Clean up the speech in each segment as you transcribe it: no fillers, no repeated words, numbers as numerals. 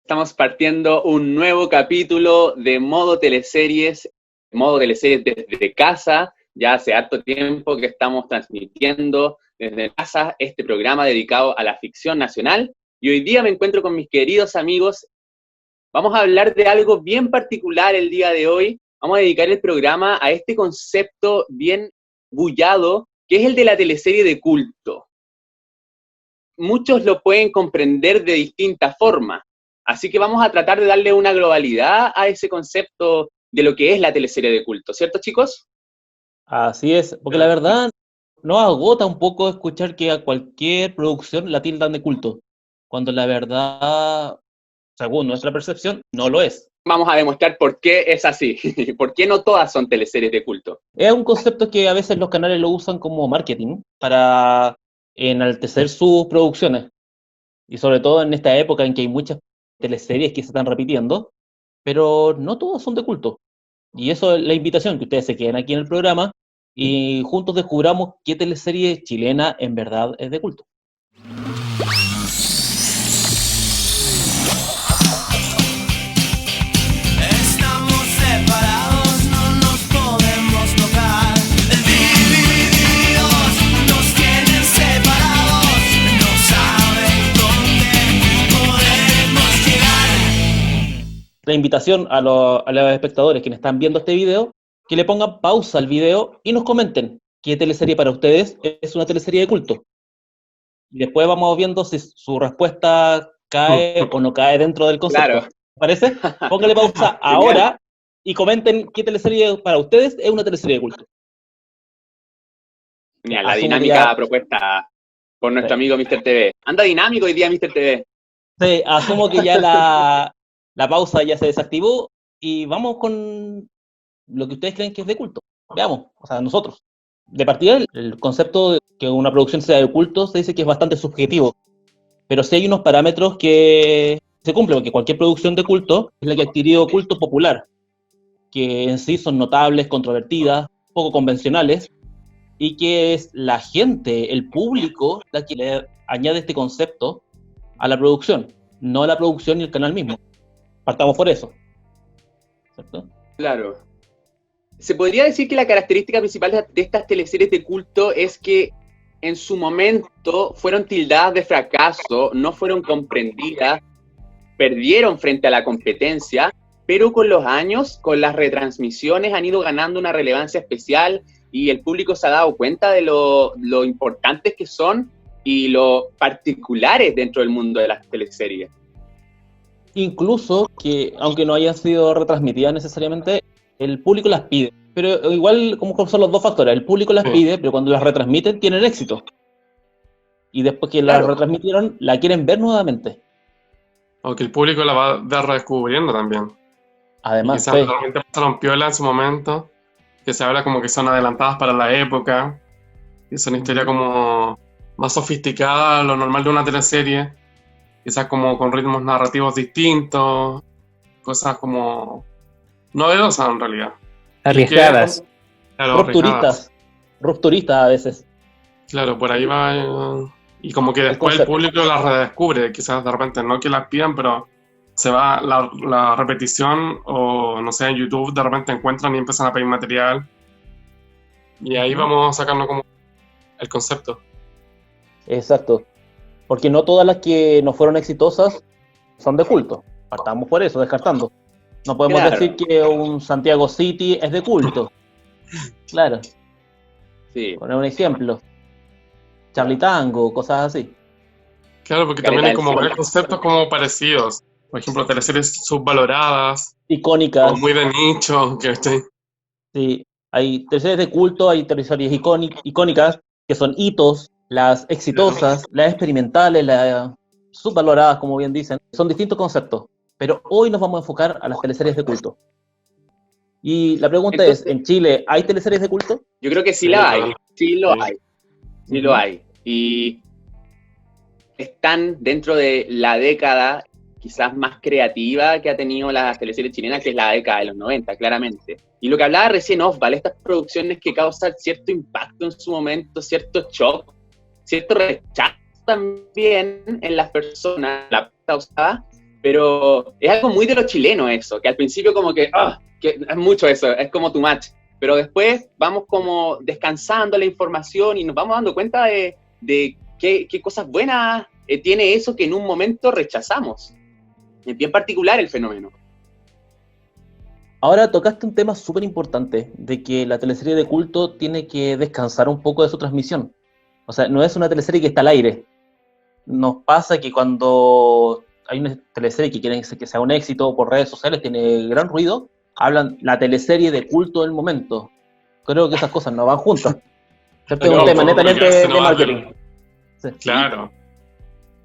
Estamos partiendo un nuevo capítulo de Modo Teleseries desde casa. Ya hace harto tiempo que estamos transmitiendo desde casa este programa dedicado a la ficción nacional. Y hoy día me encuentro con mis queridos amigos. Vamos a hablar de algo bien particular el día de hoy. Vamos a dedicar el programa a este concepto bien bullado, que es el de la teleserie de culto. Muchos lo pueden comprender de distintas formas. Así que vamos a tratar de darle una globalidad a ese concepto de lo que es la teleserie de culto, ¿cierto, chicos? Así es, porque la verdad nos agota un poco escuchar que a cualquier producción la tildan de culto, cuando la verdad, según nuestra percepción, no lo es. Vamos a demostrar por qué es así, por qué no todas son teleseries de culto. Es un concepto que a veces los canales lo usan como marketing para enaltecer sus producciones, y sobre todo en esta época en que hay muchas teleseries que se están repitiendo, pero no todas son de culto. Y eso es la invitación, que ustedes se queden aquí en el programa y juntos descubramos qué teleserie chilena en verdad es de culto. Estamos separados, no nos podemos tocar. Divididos, nos tienen separados, no saben dónde podemos llegar. La invitación a los espectadores que están viendo este video, que le pongan pausa al video y nos comenten qué teleserie para ustedes es una teleserie de culto. Y después vamos viendo si su respuesta cae o no cae dentro del concepto. Claro. ¿Te parece? Póngale pausa ahora y comenten qué teleserie para ustedes es una teleserie de culto. Genial, la Asumo dinámica propuesta por nuestro amigo Mr. TV. Anda dinámico hoy día, Mr. TV. Sí, asumo que ya la pausa ya se desactivó y vamos con lo que ustedes creen que es de culto. Veamos, o sea, nosotros. De partida, el concepto de que una producción sea de culto se dice que es bastante subjetivo, pero sí hay unos parámetros que se cumplen, porque cualquier producción de culto es la que ha adquirido culto popular, que en sí son notables, controvertidas, poco convencionales, y que es la gente, el público, la que le añade este concepto a la producción, no a la producción y el canal mismo. Partamos por eso, ¿cierto? Claro. Se podría decir que la característica principal de estas teleseries de culto es que en su momento fueron tildadas de fracaso, no fueron comprendidas, perdieron frente a la competencia, pero con los años, con las retransmisiones, han ido ganando una relevancia especial y el público se ha dado cuenta de lo importantes que son y lo particulares dentro del mundo de las teleseries. Incluso que, aunque no hayan sido retransmitidas necesariamente, el público las pide. Pero igual, como son los dos factores, el público las pide, pero cuando las retransmiten tienen éxito. Y después que las retransmitieron, la quieren ver nuevamente. O que el público la va a ver redescubriendo también. Además, quizás realmente pasaron piola en su momento, que se habla como que son adelantadas para la época, que son historias como más sofisticadas a lo normal de una teleserie, quizás como con ritmos narrativos distintos, cosas como novedosas en realidad. Arriesgadas. Rupturistas a veces. Claro, por ahí va. Y como que después el público las redescubre, quizás de repente no que las pidan, pero se va la repetición o no sé, en YouTube de repente encuentran y empiezan a pedir material. Y ahí vamos sacando como el concepto. Exacto. Porque no todas las que no fueron exitosas son de culto. Partamos por eso, descartando. No podemos decir que un Santiago City es de culto. Claro. Sí. Poner un ejemplo. Charlie Tango, cosas así. Claro, porque también hay como varios conceptos como parecidos. Por ejemplo, teleseries subvaloradas. Icónicas. O muy de nicho. Sí, hay teleseries de culto, hay teleseries icónicas, que son hitos, las exitosas, las experimentales, las subvaloradas, como bien dicen. Son distintos conceptos. Pero hoy nos vamos a enfocar a las teleseries de culto. Y la pregunta es, ¿en Chile hay teleseries de culto? Yo creo que sí la hay, sí lo hay. Sí lo hay. Y están dentro de la década quizás más creativa que ha tenido las teleseries chilenas, que es la década de los 90, claramente. Y lo que hablaba recién Osval, estas producciones que causan cierto impacto en su momento, cierto shock, cierto rechazo también en las personas, la usada, Pero es algo muy de los chilenos eso, que al principio como que es mucho eso, es como too much. Pero después vamos como descansando la información y nos vamos dando cuenta de qué cosas buenas tiene eso que en un momento rechazamos. Es bien particular el fenómeno. Ahora tocaste un tema súper importante, de que la teleserie de culto tiene que descansar un poco de su transmisión. O sea, no es una teleserie que está al aire. Nos pasa que cuando hay una teleserie que quieren que sea un éxito por redes sociales, tiene gran ruido, hablan la teleserie de culto del momento. Creo que esas cosas no van juntas. Esto es un tema netamente de marketing. Sí. Claro.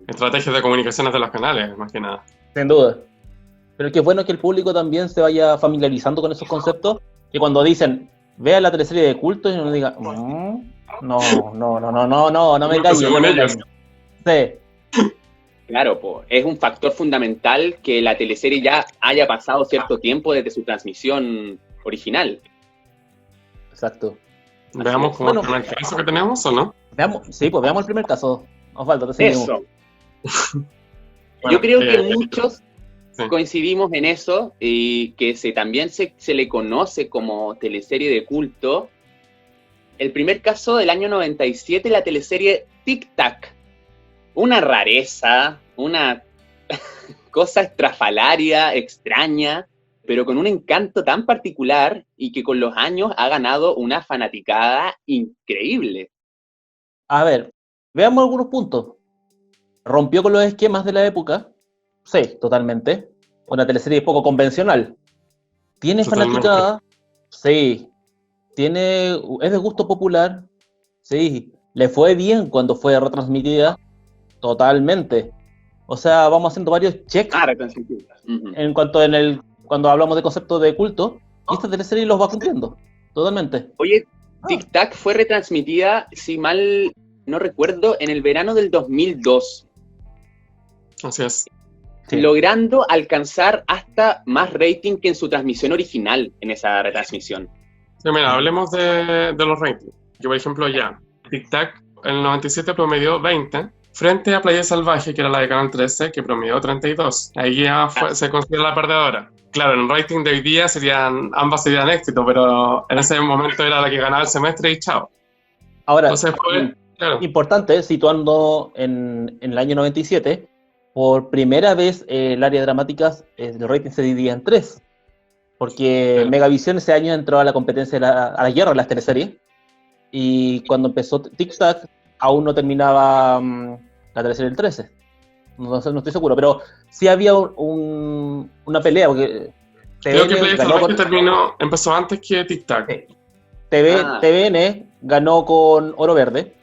Estrategias de comunicaciones de los canales, más que nada. Sin duda. Pero es que es bueno que el público también se vaya familiarizando con esos conceptos, que cuando dicen, vea la teleserie de culto, y uno diga, no me callo. Según ellos. Sí. Claro, pues, es un factor fundamental que la teleserie ya haya pasado cierto tiempo desde su transmisión original. Exacto. Veamos como el primer caso que tenemos, ¿o no? Veamos el primer caso. Osvaldo, te seguimos. Eso. Bueno, yo creo que muchos sí. coincidimos en eso, y que también se le conoce como teleserie de culto. El primer caso del año 97, la teleserie Tic Tac. Una rareza, una cosa estrafalaria, extraña, pero con un encanto tan particular y que con los años ha ganado una fanaticada increíble. A ver, veamos algunos puntos. ¿Rompió con los esquemas de la época? Sí, totalmente. Una teleserie poco convencional. ¿Tiene Totalmente. fanaticada? Sí. ¿Es de gusto popular? Sí. ¿Le fue bien cuando fue retransmitida? Totalmente. O sea, vamos haciendo varios checks Retransmitida. Uh-huh. en cuanto cuando hablamos de conceptos de culto, y esta teleserie los va cumpliendo. Totalmente. Oye, Tic Tac fue retransmitida, si mal no recuerdo, en el verano del 2002. Así es. Sí. Logrando alcanzar hasta más rating que en su transmisión original en esa retransmisión. Sí, mira, hablemos de los ratings. Yo, por ejemplo, ya, Tic Tac en el 97 promedió 20, frente a Playa Salvaje, que era la de Canal 13, que promedió 32. Ahí ya se considera la perdedora. Claro, en el rating de hoy día ambas serían éxito, pero en ese momento era la que ganaba el semestre y chao. Ahora, Entonces fue, claro. Importante, situando en el año 97, por primera vez el área de dramáticas, el rating se dividía en 3, porque Claro. Megavisión ese año entró a la competencia a la guerra de las teleseries, y cuando empezó Tic Tac aún no terminaba la teleserie del 13. No estoy seguro, pero sí había una pelea, porque Creo que TVN Playa ganó Salvaje empezó antes que Tic Tac. Sí. TVN ganó con Oro Verde,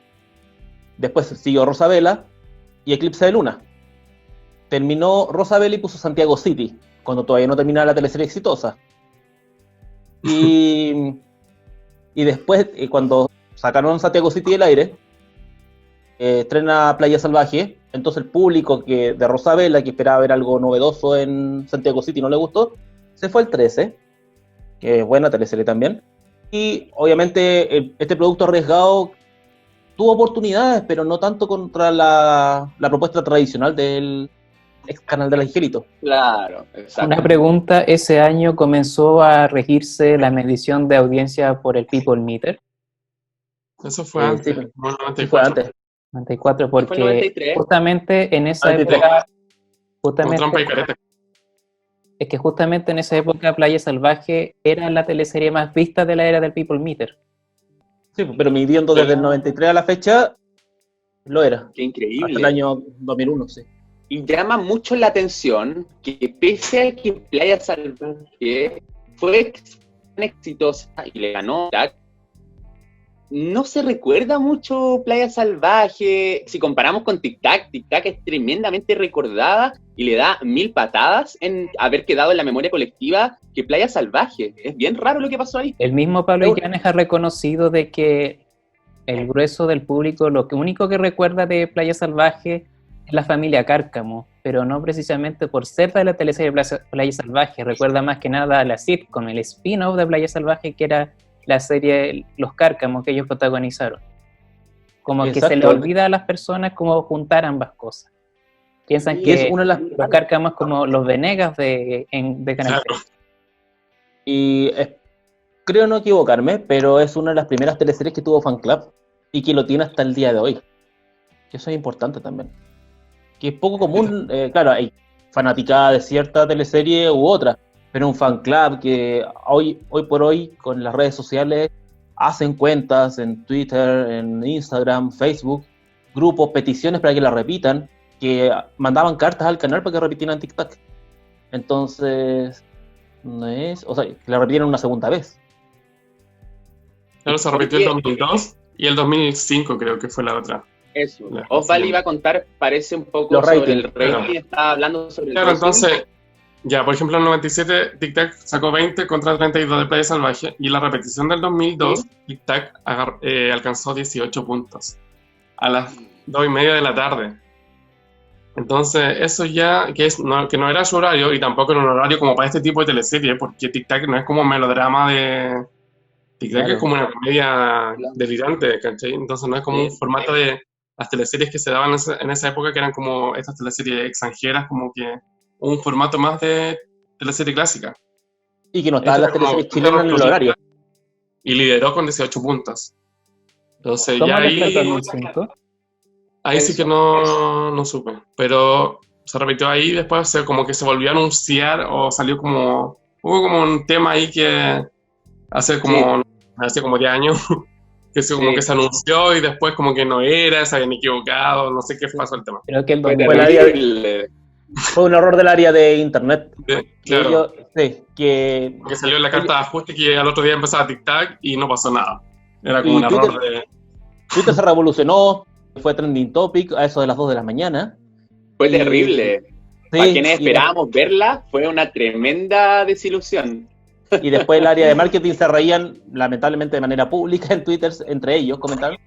después siguió Rosabela y Eclipse de Luna. Terminó Rosabela y puso Santiago City, cuando todavía no terminaba la teleserie exitosa. Y después, cuando sacaron Santiago City del aire, estrena Playa Salvaje, entonces el público de Rosabela, que esperaba ver algo novedoso en Santiago City, no le gustó, se fue al 13, que es buena teleserie también. Y obviamente este producto arriesgado tuvo oportunidades, pero no tanto contra la propuesta tradicional del ex canal del Angelito. Claro, exacto. Una pregunta, ¿ese año comenzó a regirse la medición de audiencia por el People Meter? Eso fue antes, Sí, como el sí, fue 94. antes. 94, Fue el porque 93. justamente en esa 93. época, Con trampa y justamente, careta. es que justamente en esa época Playa Salvaje era la teleserie más vista de la era del People Meter. Sí, pero midiendo desde el 93 a la fecha, lo era. Qué Hasta el increíble. año 2001, sí. Y llama mucho la atención que pese a que Playa Salvaje fue tan exitosa y le ganó, no se recuerda mucho Playa Salvaje. Si comparamos con Tic Tac, Tic Tac es tremendamente recordada y le da 1000 patadas en haber quedado en la memoria colectiva que Playa Salvaje. Es bien raro lo que pasó ahí. El mismo Pablo Illanes ha reconocido de que el grueso del público lo único que recuerda de Playa Salvaje es la familia Cárcamo, pero no precisamente por ser de la teleserie Playa Salvaje. Recuerda más que nada a la sitcom, el spin-off de Playa Salvaje, que era la serie Los Cárcamos que ellos protagonizaron. Como que se le Exacto. olvida a las personas cómo juntar ambas cosas. Piensan Sí, que es una de las... los Cárcamas como los Venegas de Canal Claro. Y creo no equivocarme, pero es una de las primeras teleseries que tuvo fan club y que lo tiene hasta el día de hoy. Que eso es importante también. Que es poco común, claro, hay fanaticada de cierta teleserie u otra, pero un fan club que hoy por hoy con las redes sociales hacen cuentas en Twitter, en Instagram, Facebook, grupos, peticiones para que la repitan, que mandaban cartas al canal para que repitieran Tic Tac. Entonces, no es, o sea, que la repitieran una segunda vez. Claro, se repitió el 2002 y el 2005 creo que fue la otra. Eso. La- Osvaldo iba a contar, parece un poco Los sobre ratings, el rating, claro. estaba hablando sobre el Claro, rating. entonces, ya, por ejemplo, en el 97 Tic Tac sacó 20 contra 32 de Playa Salvaje y la repetición del 2002 Tic Tac alcanzó 18 puntos a las 2:30 de la tarde. Entonces, eso ya, que no era su horario y tampoco era un horario como para este tipo de teleserie, porque Tic Tac no es como un melodrama de... Tic Tac Claro. es como una comedia delirante, ¿cachai? Entonces no es como un formato de las teleseries que se daban en esa época, que eran como estas teleseries extranjeras, como que un formato más de teleserie clásica. Y que no estaban las Esto era como teleseries chilenas en el horario. Y lideró con 18 puntos. Entonces ¿Cómo ya les fue el ahí... 2005? Ahí sí que no supe, pero se repitió ahí, después como que se volvió a anunciar o salió como, hubo como un tema ahí que hace como 10 años, que como Sí. que se anunció y después como que no era, se habían equivocado, no sé qué pasó el tema. Creo que el Fue 2000. Fue el área de- terrible. Fue un error del área de internet. Claro, Ellos, sí, que que salió en la carta de ajuste que al otro día empezaba Tic Tac y no pasó nada. Era como Y un error de... Twitter se revolucionó, fue trending topic a eso de las 2 de la mañana. Fue Y- terrible. Sí, Para quienes y esperábamos verla, fue una tremenda desilusión. Y después el área de marketing se reían, lamentablemente de manera pública en Twitter, entre ellos, comentaron,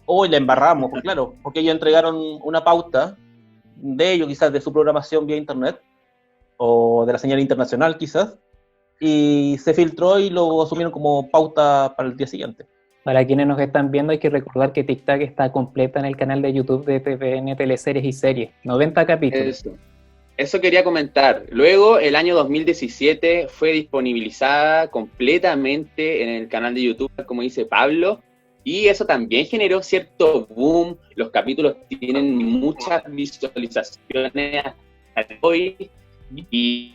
hoy la embarramos, pues claro, porque ellos entregaron una pauta de ellos, quizás de su programación vía internet, o de la señal internacional quizás, y se filtró y lo asumieron como pauta para el día siguiente. Para quienes nos están viendo, hay que recordar que Tic Tac está completa en el canal de YouTube de TVN Teleseries y Series. 90 capítulos. Eso quería comentar. Luego, el año 2017 fue disponibilizada completamente en el canal de YouTube, como dice Pablo, y eso también generó cierto boom. Los capítulos tienen muchas visualizaciones hasta hoy, y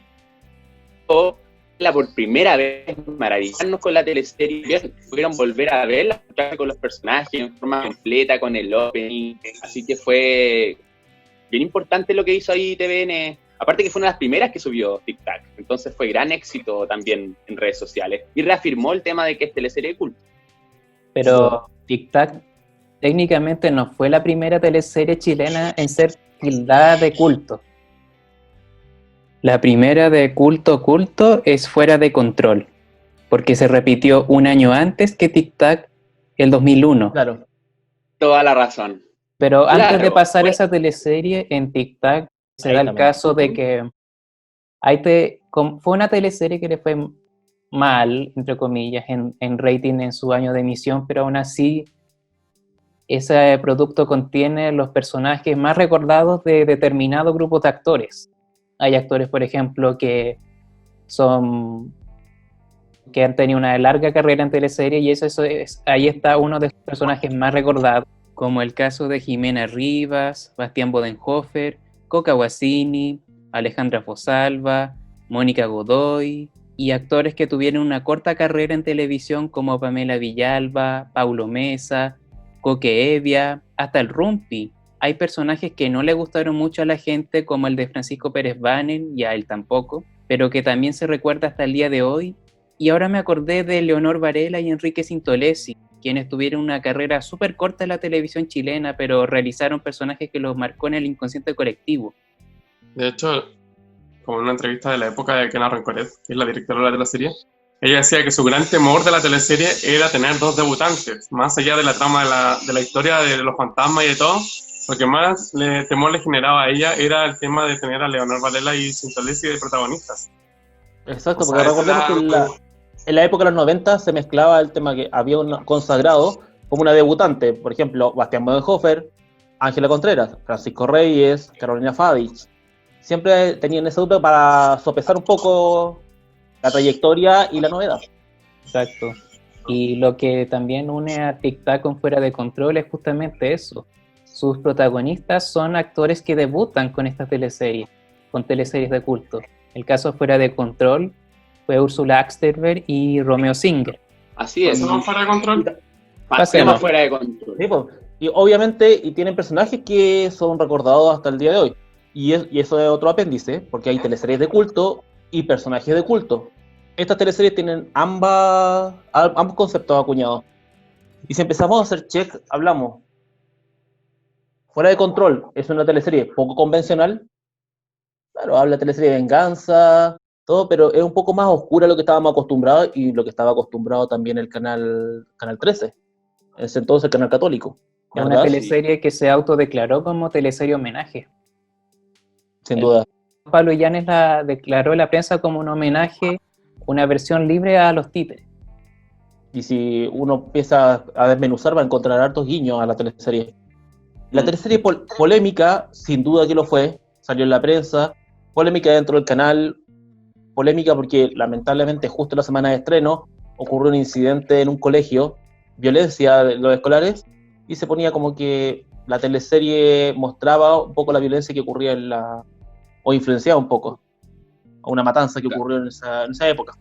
por primera vez maravillarnos con la teleserie, pudieron volver a verla con los personajes en forma completa, con el opening, así que fue bien importante lo que hizo ahí TVN, aparte que fue una de las primeras que subió Tic Tac, entonces fue gran éxito también en redes sociales, y reafirmó el tema de que es teleserie de culto. Pero Tic Tac técnicamente no fue la primera teleserie chilena en ser tildada de culto. La primera de culto es Fuera de Control, porque se repitió un año antes que Tic Tac, el 2001. Claro. Toda la razón. Pero Claro, antes de pasar fue- esa teleserie, en Tic Tac se Ahí da el también. caso de que fue una teleserie que le fue mal, entre comillas, en rating en su año de emisión, pero aún así ese producto contiene los personajes más recordados de determinados grupos de actores. Hay actores, por ejemplo, que han tenido una larga carrera en teleserie y ahí está uno de los personajes más recordados, como el caso de Jimena Rivas, Bastián Bodenhofer, Coca Guasini, Alejandra Fosalva, Mónica Godoy, y actores que tuvieron una corta carrera en televisión como Pamela Villalba, Paulo Mesa, Coque Evia, hasta el Rumpi. Hay personajes que no le gustaron mucho a la gente, como el de Francisco Pérez Banen, y a él tampoco, pero que también se recuerda hasta el día de hoy. Y ahora me acordé de Leonor Varela y Enrique Sintolesi, quienes tuvieron una carrera súper corta en la televisión chilena, pero realizaron personajes que los marcó en el inconsciente colectivo. De hecho, como en una entrevista de la época de Kena Rencoret, que es la directora de la serie, ella decía que su gran temor de la teleserie era tener 2 debutantes, más allá de la trama de la historia de los fantasmas y de todo. Lo que más temor le generaba a ella era el tema de tener a Leonor Varela y Sintolesi de protagonistas. Exacto, O sea, porque recordemos que en la época de los 90 se mezclaba el tema que había un consagrado como una debutante, por ejemplo, Bastián Bodenhofer, Ángela Contreras, Francisco Reyes, Carolina Fadich. Siempre tenían esa dupla para sopesar un poco la trayectoria y la novedad. Exacto. Y lo que también une a Tic Tac con Fuera de Control es justamente eso. Sus protagonistas son actores que debutan con estas teleseries, con teleseries de culto. El caso Fuera de Control fue Úrsula Axterberg y Romeo Singer. Así es. ¿Pasamos fuera de control? Pasemos Pasemos. fuera de control. Sí, pues. Y obviamente y tienen personajes que son recordados hasta el día de hoy. Y eso es otro apéndice, porque hay teleseries de culto y personajes de culto. Estas teleseries tienen ambos conceptos acuñados. Y si empezamos a hacer check, hablamos. Fuera de Control es una teleserie poco convencional. Claro, habla de teleserie de venganza, todo, pero es un poco más oscura a lo que estábamos acostumbrados y lo que estaba acostumbrado también el canal 13. En ese entonces el canal católico. Es una ¿Verdad? teleserie que se autodeclaró como teleserie homenaje. Sin duda. Pablo Illanes la declaró en la prensa como un homenaje, una versión libre a los títeres. Y si uno empieza a desmenuzar, va a encontrar hartos guiños a la teleserie. La teleserie polémica, sin duda que lo fue, salió en la prensa, polémica dentro del canal, polémica porque lamentablemente justo en la semana de estreno ocurrió un incidente en un colegio, violencia de los escolares, y se ponía como que la teleserie mostraba un poco la violencia que ocurría o influenciaba un poco a una matanza que ocurrió en esa época.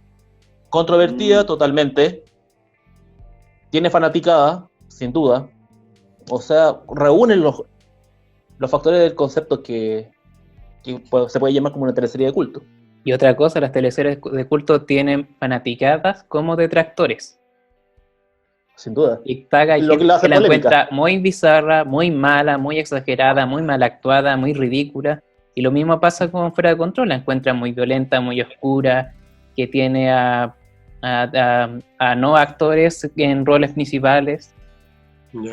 Controvertida totalmente, tiene fanaticada, sin duda, o sea, reúnen los factores del concepto que se puede llamar como una teleserie de culto. Y otra cosa, las teleseries de culto tienen fanaticadas como detractores. Sin duda. Tic Tac hay Lo que gente la hace que la polémica. encuentra muy bizarra, muy mala, muy exagerada, muy mal actuada, muy ridícula. Y lo mismo pasa con Fuera de Control, la encuentran muy violenta, muy oscura, que tiene a no actores en roles principales, Ya.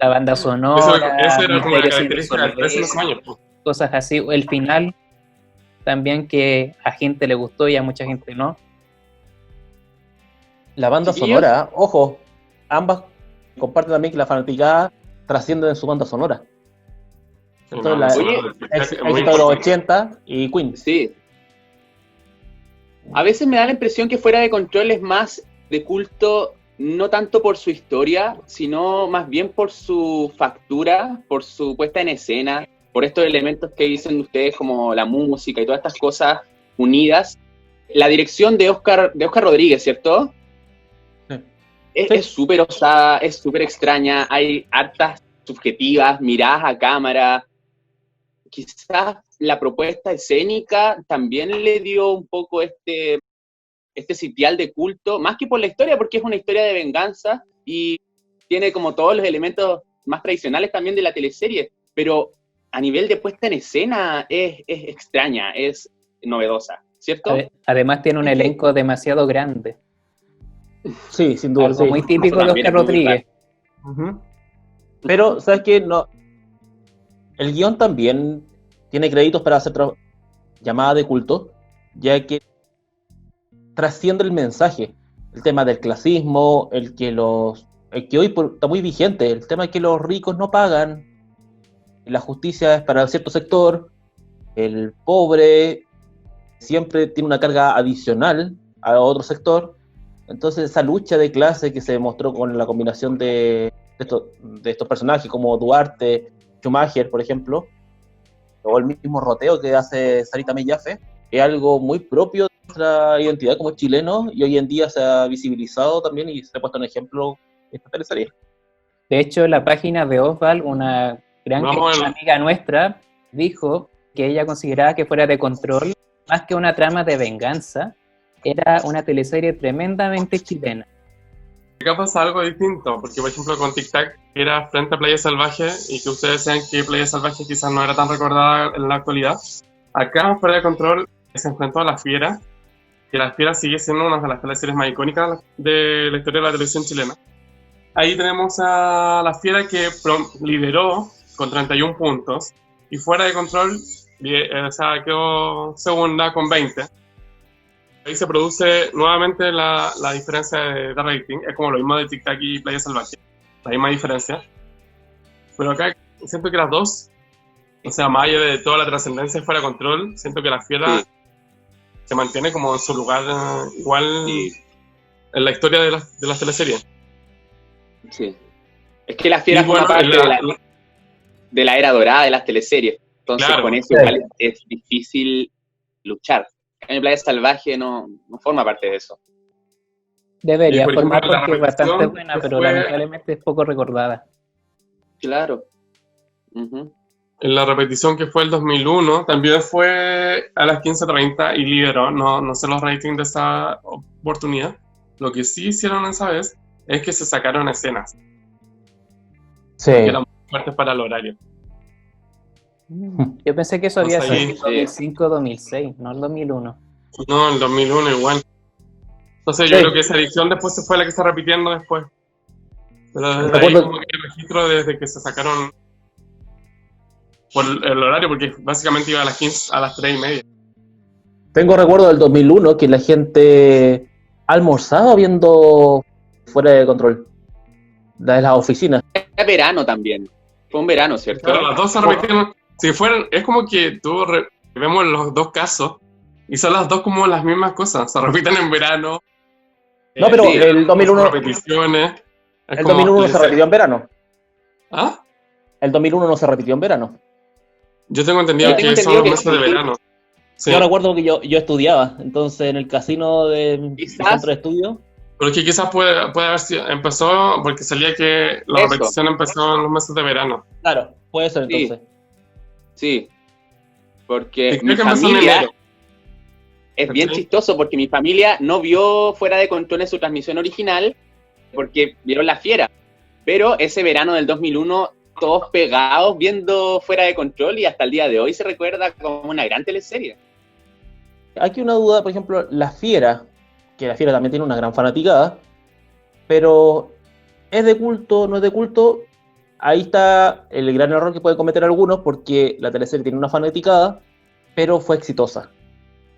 la banda sonora, Eso era como la misterios sin característica de resolver, esos años. Pues. cosas así. El final también que a gente le gustó y a mucha gente no. La banda Chiquillos. sonora, ojo, ambas comparten también que la fanaticada trasciende en su banda sonora. Entonces, la- Oye, Éxito de los 80 y Queen. Sí. A veces me da la impresión que Fuera de Control es más de culto, no tanto por su historia, sino más bien por su factura, por su puesta en escena, por estos elementos que dicen ustedes como la música y todas estas cosas unidas. La dirección de Oscar Rodríguez, ¿cierto? Sí. Es súper osada, es súper extraña, hay hartas subjetivas, miradas a cámara. Quizás la propuesta escénica también le dio un poco este sitial de culto, más que por la historia, porque es una historia de venganza y tiene como todos los elementos más tradicionales también de la teleserie, pero a nivel de puesta en escena es extraña, es novedosa, ¿cierto? Además tiene un elenco demasiado grande, Sí, sin duda. algo sí. muy típico de También Oscar es muy Rodríguez. Ujú. Pero, ¿sabes qué? No. El guión también tiene créditos para hacer llamada de culto, ya que trasciende el mensaje. El tema del clasismo, el que hoy está muy vigente, el tema de que los ricos no pagan, la justicia es para cierto sector, el pobre siempre tiene una carga adicional a otro sector. Entonces esa lucha de clase que se demostró con la combinación de estos personajes como Duarte, Schumacher, por ejemplo, o el mismo roteo que hace Sarita Mellafe, es algo muy propio de nuestra identidad como chilenos y hoy en día se ha visibilizado también y se ha puesto un ejemplo en esta teleserie. De hecho, la página de Osval, una gran amiga nuestra, dijo que ella consideraba que Fuera de Control, más que una trama de venganza, era una teleserie tremendamente chilena. Acá pasa algo distinto, porque por ejemplo con Tic Tac era frente a Playa Salvaje y que ustedes decían que Playa Salvaje quizás no era tan recordada en la actualidad. Acá Fuera de Control se enfrentó a La Fiera, que La Fiera sigue siendo una de las teleseries más icónicas de la historia de la televisión chilena. Ahí tenemos a La Fiera que lideró con 31 puntos y Fuera de Control quedó segunda con 20. Ahí se produce nuevamente la diferencia de rating. Es como lo mismo de Tic Tac y Playa Salvaje. La misma diferencia. Pero acá siento que las dos, o sea, más allá de toda la trascendencia fuera de control, siento que La Fiera Sí. se mantiene como en su lugar igual Sí. en la historia de las teleseries. Sí. Es que La Fiera Y forma bueno, parte de la era dorada de las teleseries. Entonces, Claro. con eso Sí. igual es difícil luchar. En Playa Salvaje no forma parte de eso. Debería por ejemplo, formar la porque es bastante repetición buena, que pero fue- lamentablemente es poco recordada. Claro. Ujú. En la repetición que fue el 2001, también fue a las 15:30 y lideró, no sé los ratings de esa oportunidad. Lo que sí hicieron esa vez es que se sacaron escenas, Sí. que eran muy fuertes para el horario. Yo pensé que eso había Entonces sido ahí- en 2005 2006, no en 2001. No, el 2001 igual. Entonces yo Sí. creo que esa edición después se fue la que está repitiendo después. Pero desde ahí Recuerdo- como que el registro desde que se sacaron por el horario, porque básicamente iba a las 15, a las 3:30. Tengo recuerdo del 2001 que la gente almorzaba viendo Fuera de Control. La de las oficinas. Era verano también. Fue un verano, ¿cierto? Claro, las dos se repitieron. Si fueran, es como que vemos los dos casos y son las dos como las mismas cosas. Se repiten en verano. No, pero sí, el 2001, repeticiones. Es el como 2001 no se repitió en verano. ¿Ah? El 2001 no se repitió en verano. Yo tengo entendido Yo que tengo son entendido los que meses de sí. verano. Sí. Yo recuerdo que yo estudiaba, entonces en el casino del Quizás. centro de estudio. Pero que quizás puede haber sido, empezó porque salía que la Eso. repetición empezó en los meses de verano. Claro, puede ser Sí. entonces. Sí. Porque Y creo mi que empezó en familia enero. es bien ¿Cachai? chistoso porque mi familia no vio Fuera de Control en su transmisión original porque vieron La Fiera. Pero ese verano del 2001, todos pegados viendo Fuera de Control y hasta el día de hoy se recuerda como una gran teleserie. Aquí una duda, por ejemplo, La Fiera, que La Fiera también tiene una gran fanaticada, pero ¿es de culto, no es de culto? Ahí está el gran error que pueden cometer algunos, porque la teleserie tiene una fanaticada, pero fue exitosa.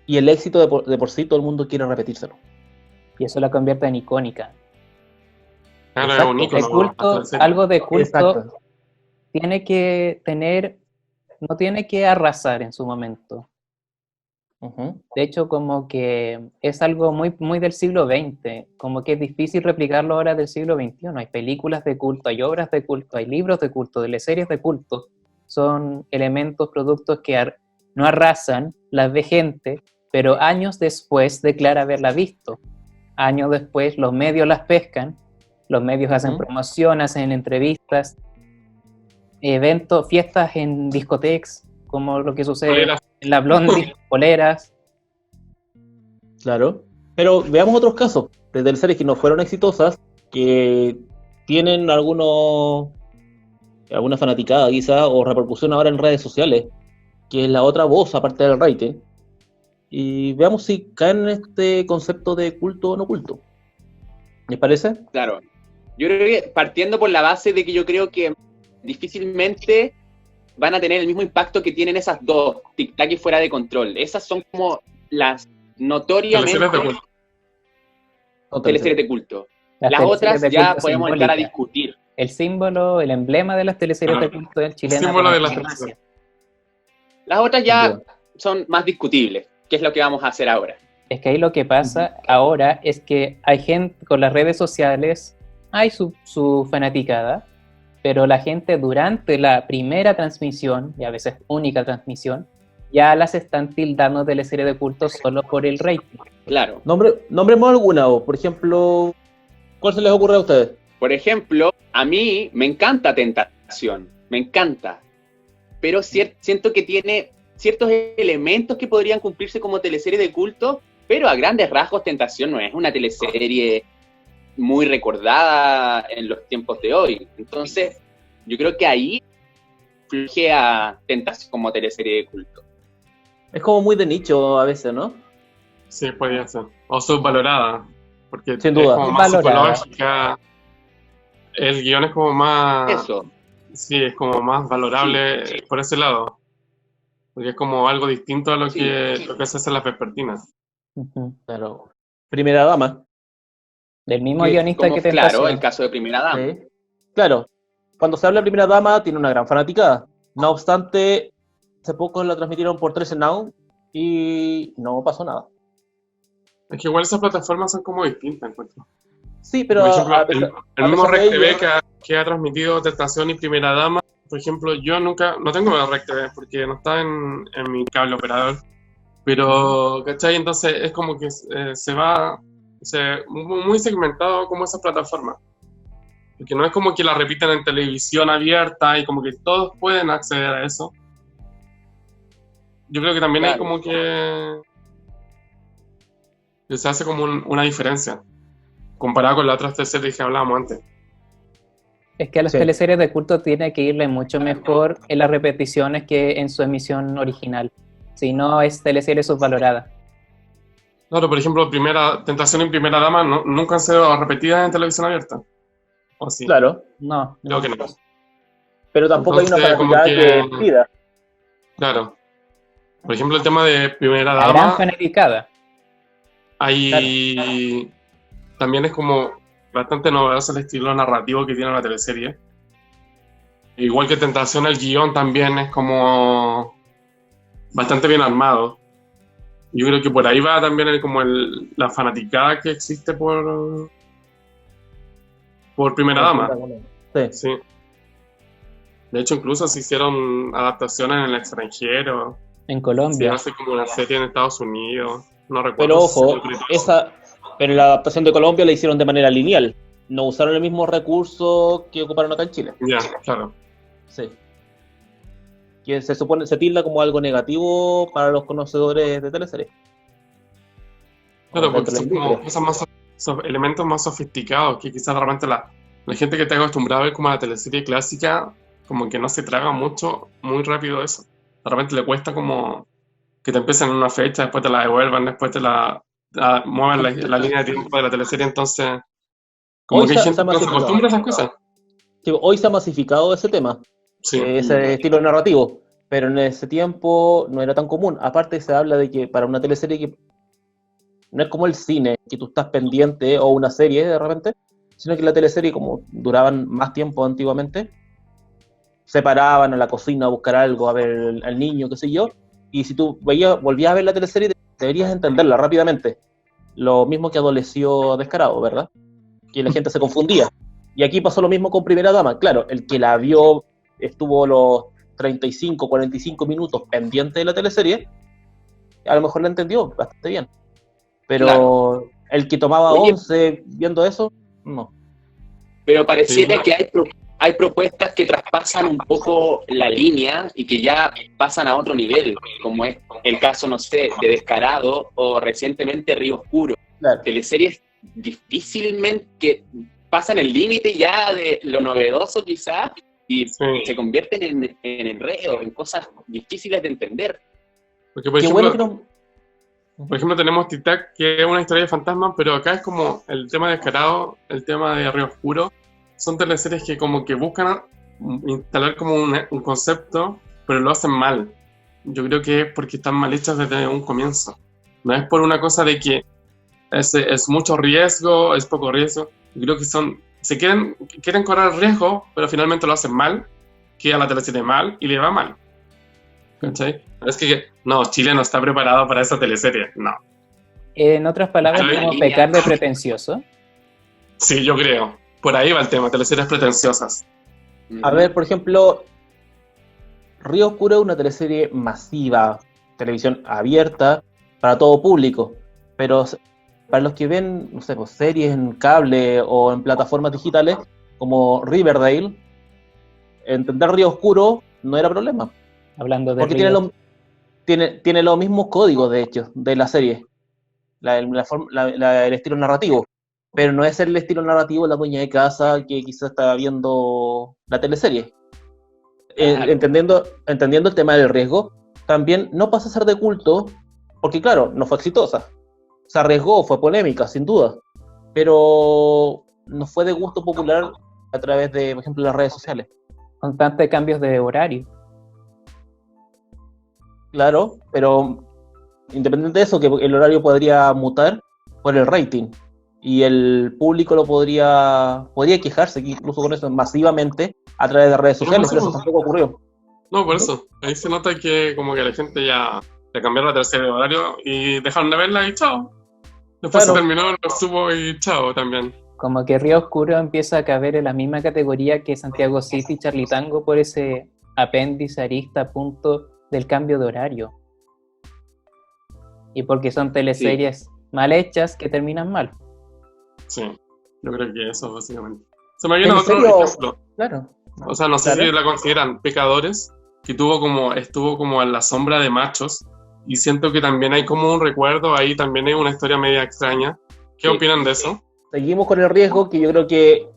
Y el éxito de por sí todo el mundo quiere repetírselo. Y eso la convierte en icónica. Claro, es Exacto. un De ícono, culto, la serie. algo de culto Exacto. tiene que tener, no tiene que arrasar en su momento. Ujú. De hecho, como que es algo muy, muy del siglo XX, como que es difícil replicarlo ahora del siglo XXI. Hay películas de culto, hay obras de culto, hay libros de culto, teleseries de culto. Son elementos, productos que no arrasan, las ve gente, pero años después declara haberla visto. Años después los medios las pescan, los medios hacen Ujú. promoción, hacen entrevistas, eventos, fiestas en discotecas, como lo que sucede Poleras. en la Blondie, poleras. Claro. Pero veamos otros casos de teleseries que no fueron exitosas, que tienen alguna fanaticada quizá, o repercusión ahora en redes sociales, que es la otra voz aparte del rating. Y veamos si caen en este concepto de culto o no culto. ¿Les parece? Claro. Yo creo que partiendo por la base de que yo creo que difícilmente van a tener el mismo impacto que tienen esas dos, Tic Tac y Fuera de Control. Esas son como las notoriamente Teleseries de culto. No, teleseries de culto. Las teleseries otras de ya culto podemos entrar a simbólicas. discutir. El símbolo, el emblema de las teleseries de Ah, culto del chileno. símbolo de las Las otras ya Entiendo. son más discutibles, que es lo que vamos a hacer ahora. Es que ahí lo que pasa ahora es que hay gente con las redes sociales, hay su fanaticada, pero la gente durante la primera transmisión, y a veces única transmisión, ya las están tildando de teleserie de culto solo por el rating. Claro. Nombremos alguna, o por ejemplo, ¿cuál se les ocurre a ustedes? Por ejemplo, a mí me encanta Tentación, me encanta, pero siento que tiene ciertos elementos que podrían cumplirse como teleserie de culto, pero a grandes rasgos Tentación no es una teleserie muy recordada en los tiempos de hoy. Entonces, yo creo que ahí fluye a Tentación como teleserie de culto. Es como muy de nicho a veces, ¿no? Sí, podría ser. O subvalorada. Porque Sin duda. es como más Subvalorada. psicológica. El guión es como más. Eso. Sí, es como más valorable por ese lado. Porque es como algo distinto a lo Sí. que se hace en las vespertinas. Ujú. Claro. Primera dama. Del mismo Que- guionista Como, que claro, Tentación. el caso de Primera Dama. Sí. Claro. cuando se habla de Primera Dama, tiene una gran fanaticada. No obstante, hace poco la transmitieron por 13 Now y no pasó nada. Es que igual esas plataformas son como distintas, encuentro. Sí, pero Por ejemplo, a pesar, el a mismo pesar de Rec TV ello, que ha transmitido Tentación y Primera Dama, por ejemplo, yo nunca, no tengo Rec TV porque no está en mi cable operador, pero, ¿cachai? Entonces es como que se va muy segmentado como esa plataforma, porque no es como que la repiten en televisión abierta y como que todos pueden acceder a eso. Yo creo que también hay Claro. como que se hace como una diferencia comparado con las otras tres series que hablábamos antes. Es que a las Sí. teleseries de culto tiene que irle mucho mejor en las repeticiones que en su emisión original. Si no, es teleserie subvalorada. Claro, por ejemplo, Tentación y Primera Dama nunca han sido repetidas en televisión abierta. ¿O sí? claro, No, Creo no. que no. pero tampoco hay una Entonces, como fanaticada que- que pida. Claro. Por ejemplo, el tema de Primera La gran Dama, fanaticada. ahí también es como bastante novedoso el estilo narrativo que tiene la teleserie. Igual que Tentación, el guión también es como bastante bien armado. Yo creo que por ahí va también la fanaticada que existe por Primera Dama. Sí. Sí. De hecho, incluso se hicieron adaptaciones en el extranjero. En Se Colombia. hace como una serie en Estados Unidos. No recuerdo. Pero si se ojo, concretó pero la adaptación de Colombia la hicieron de manera lineal. No usaron el mismo recurso que ocuparon acá en Chile. Ya, claro. Sí. Que se tilda como algo negativo para los conocedores de teleseries. Claro, O porque dentro son de la como industria. cosas elementos más sofisticados que quizás realmente la gente que está acostumbrada a ver como la teleserie clásica, como que no se traga mucho, muy rápido eso. De repente le cuesta como que te empiecen en una fecha, después te la devuelvan, después te la mueven la línea de tiempo de la teleserie, entonces como Hoy que hay se gente ha que no se masificado. acostumbra a esas cosas. Sí, hoy se ha masificado ese tema, Sí, ese estilo narrativo, pero en ese tiempo no era tan común. Aparte se habla de que para una teleserie que no es como el cine, que tú estás pendiente, o una serie de repente, sino que la teleserie, como duraban más tiempo antiguamente, se paraban a la cocina a buscar algo, a ver al niño, qué sé yo, y si tú volvías a ver la teleserie, deberías entenderla rápidamente. Lo mismo que adoleció Descarado, ¿verdad? Que la gente se confundía. Y aquí pasó lo mismo con Primera Dama. Claro, el que la vio estuvo los 35, 45 minutos pendiente de la teleserie, a lo mejor la entendió bastante bien. Pero Claro. el que tomaba Oye. 11 viendo eso, no. Pero pareciera Sí. que hay propuestas que traspasan un poco la línea y que ya pasan a otro nivel, como es el caso, no sé, de Descarado o recientemente Río Oscuro. Claro. Teleseries difícilmente que pasan el límite ya de lo novedoso quizás y sí. se convierten en enredos, en cosas difíciles de entender. Porque por Qué ejemplo, bueno que no. por ejemplo, tenemos Tic-Tac, que es una historia de fantasmas, pero acá es como el tema de Descarado, el tema de Río Oscuro. Son teleseries que como que buscan instalar como un concepto, pero lo hacen mal. Yo creo que es porque están mal hechas desde un comienzo. No es por una cosa de que es mucho riesgo, es poco riesgo. Yo creo que quieren correr riesgo, pero finalmente lo hacen mal, queda la teleserie mal y le va mal. ¿Cachai? No es que no, Chile no está preparado para esa teleserie, no. En otras palabras, Hay como línea. pecar de pretencioso. Sí, yo creo. Por ahí va el tema, teleseries pretenciosas. A ver, por ejemplo, Río Oscuro es una teleserie masiva, televisión abierta para todo público, pero para los que ven, no sé, pues, series en cable o en plataformas digitales como Riverdale, entender Río Oscuro no era problema, Hablando de porque Río. tiene los mismos códigos, de hecho, de la serie, el estilo narrativo, pero no es el estilo narrativo de la dueña de casa que quizás está viendo la teleserie. Claro. Entendiendo el tema del riesgo, también no pasa a ser de culto, porque claro, no fue exitosa. Se arriesgó, fue polémica, sin duda, pero no fue de gusto popular a través de, por ejemplo, las redes sociales. Constantes cambios de horario. Claro, pero independiente de eso, que el horario podría mutar por el rating, y el público podría quejarse, que incluso con eso masivamente, a través de redes sociales, No, pero eso sí. tampoco ocurrió. No, por eso. Ahí se nota que como que la gente ya le cambió la tercera de horario y dejaron de verla y chao. Después Claro. se terminó, lo subo y chao también. Como que Río Oscuro empieza a caber en la misma categoría que Santiago City y Charlie Tango por ese apéndice, arista, punto del cambio de horario. Y porque son teleseries mal hechas que terminan mal. Sí, yo creo que eso básicamente. Se me viene ¿En otro serio? ejemplo. Claro. O sea, no sé Claro. si la consideran Pecadores, que estuvo como en la sombra de Machos, y siento que también hay como un recuerdo ahí, también hay una historia media extraña. ¿Qué Sí. opinan de eso? Seguimos con el riesgo, que yo creo que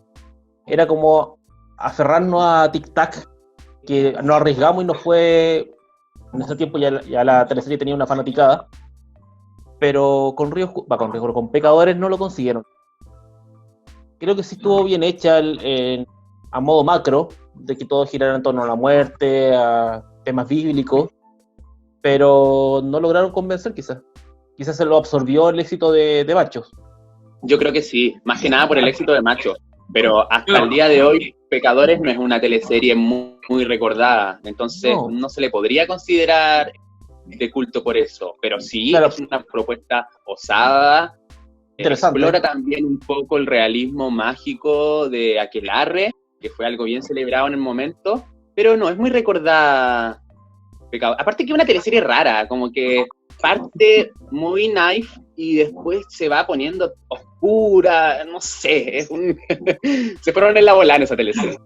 era como aferrarnos a Tic Tac, que nos arriesgamos y nos fue. En ese tiempo ya la teleserie tenía una fanaticada, pero con con Pecadores no lo consiguieron. Creo que sí estuvo bien hecha a modo macro, de que todo girara en torno a la muerte, a temas bíblicos, pero no lograron convencer quizás. Quizás se lo absorbió el éxito de Machos. Yo creo que sí, más que nada por el éxito de Macho. Pero hasta Claro. el día de hoy, Pecadores no es una teleserie muy recordada. Entonces, No. no se le podría considerar de culto por eso. Pero sí, Claro. es una propuesta osada. Interesante. Explora también un poco el realismo mágico de Aquelarre, que fue algo bien celebrado en el momento. Pero no es muy recordada. Aparte que es una teleserie rara, como que parte muy knife y después se va poniendo oscura, no sé, se fueron en la volada en esa teleserie.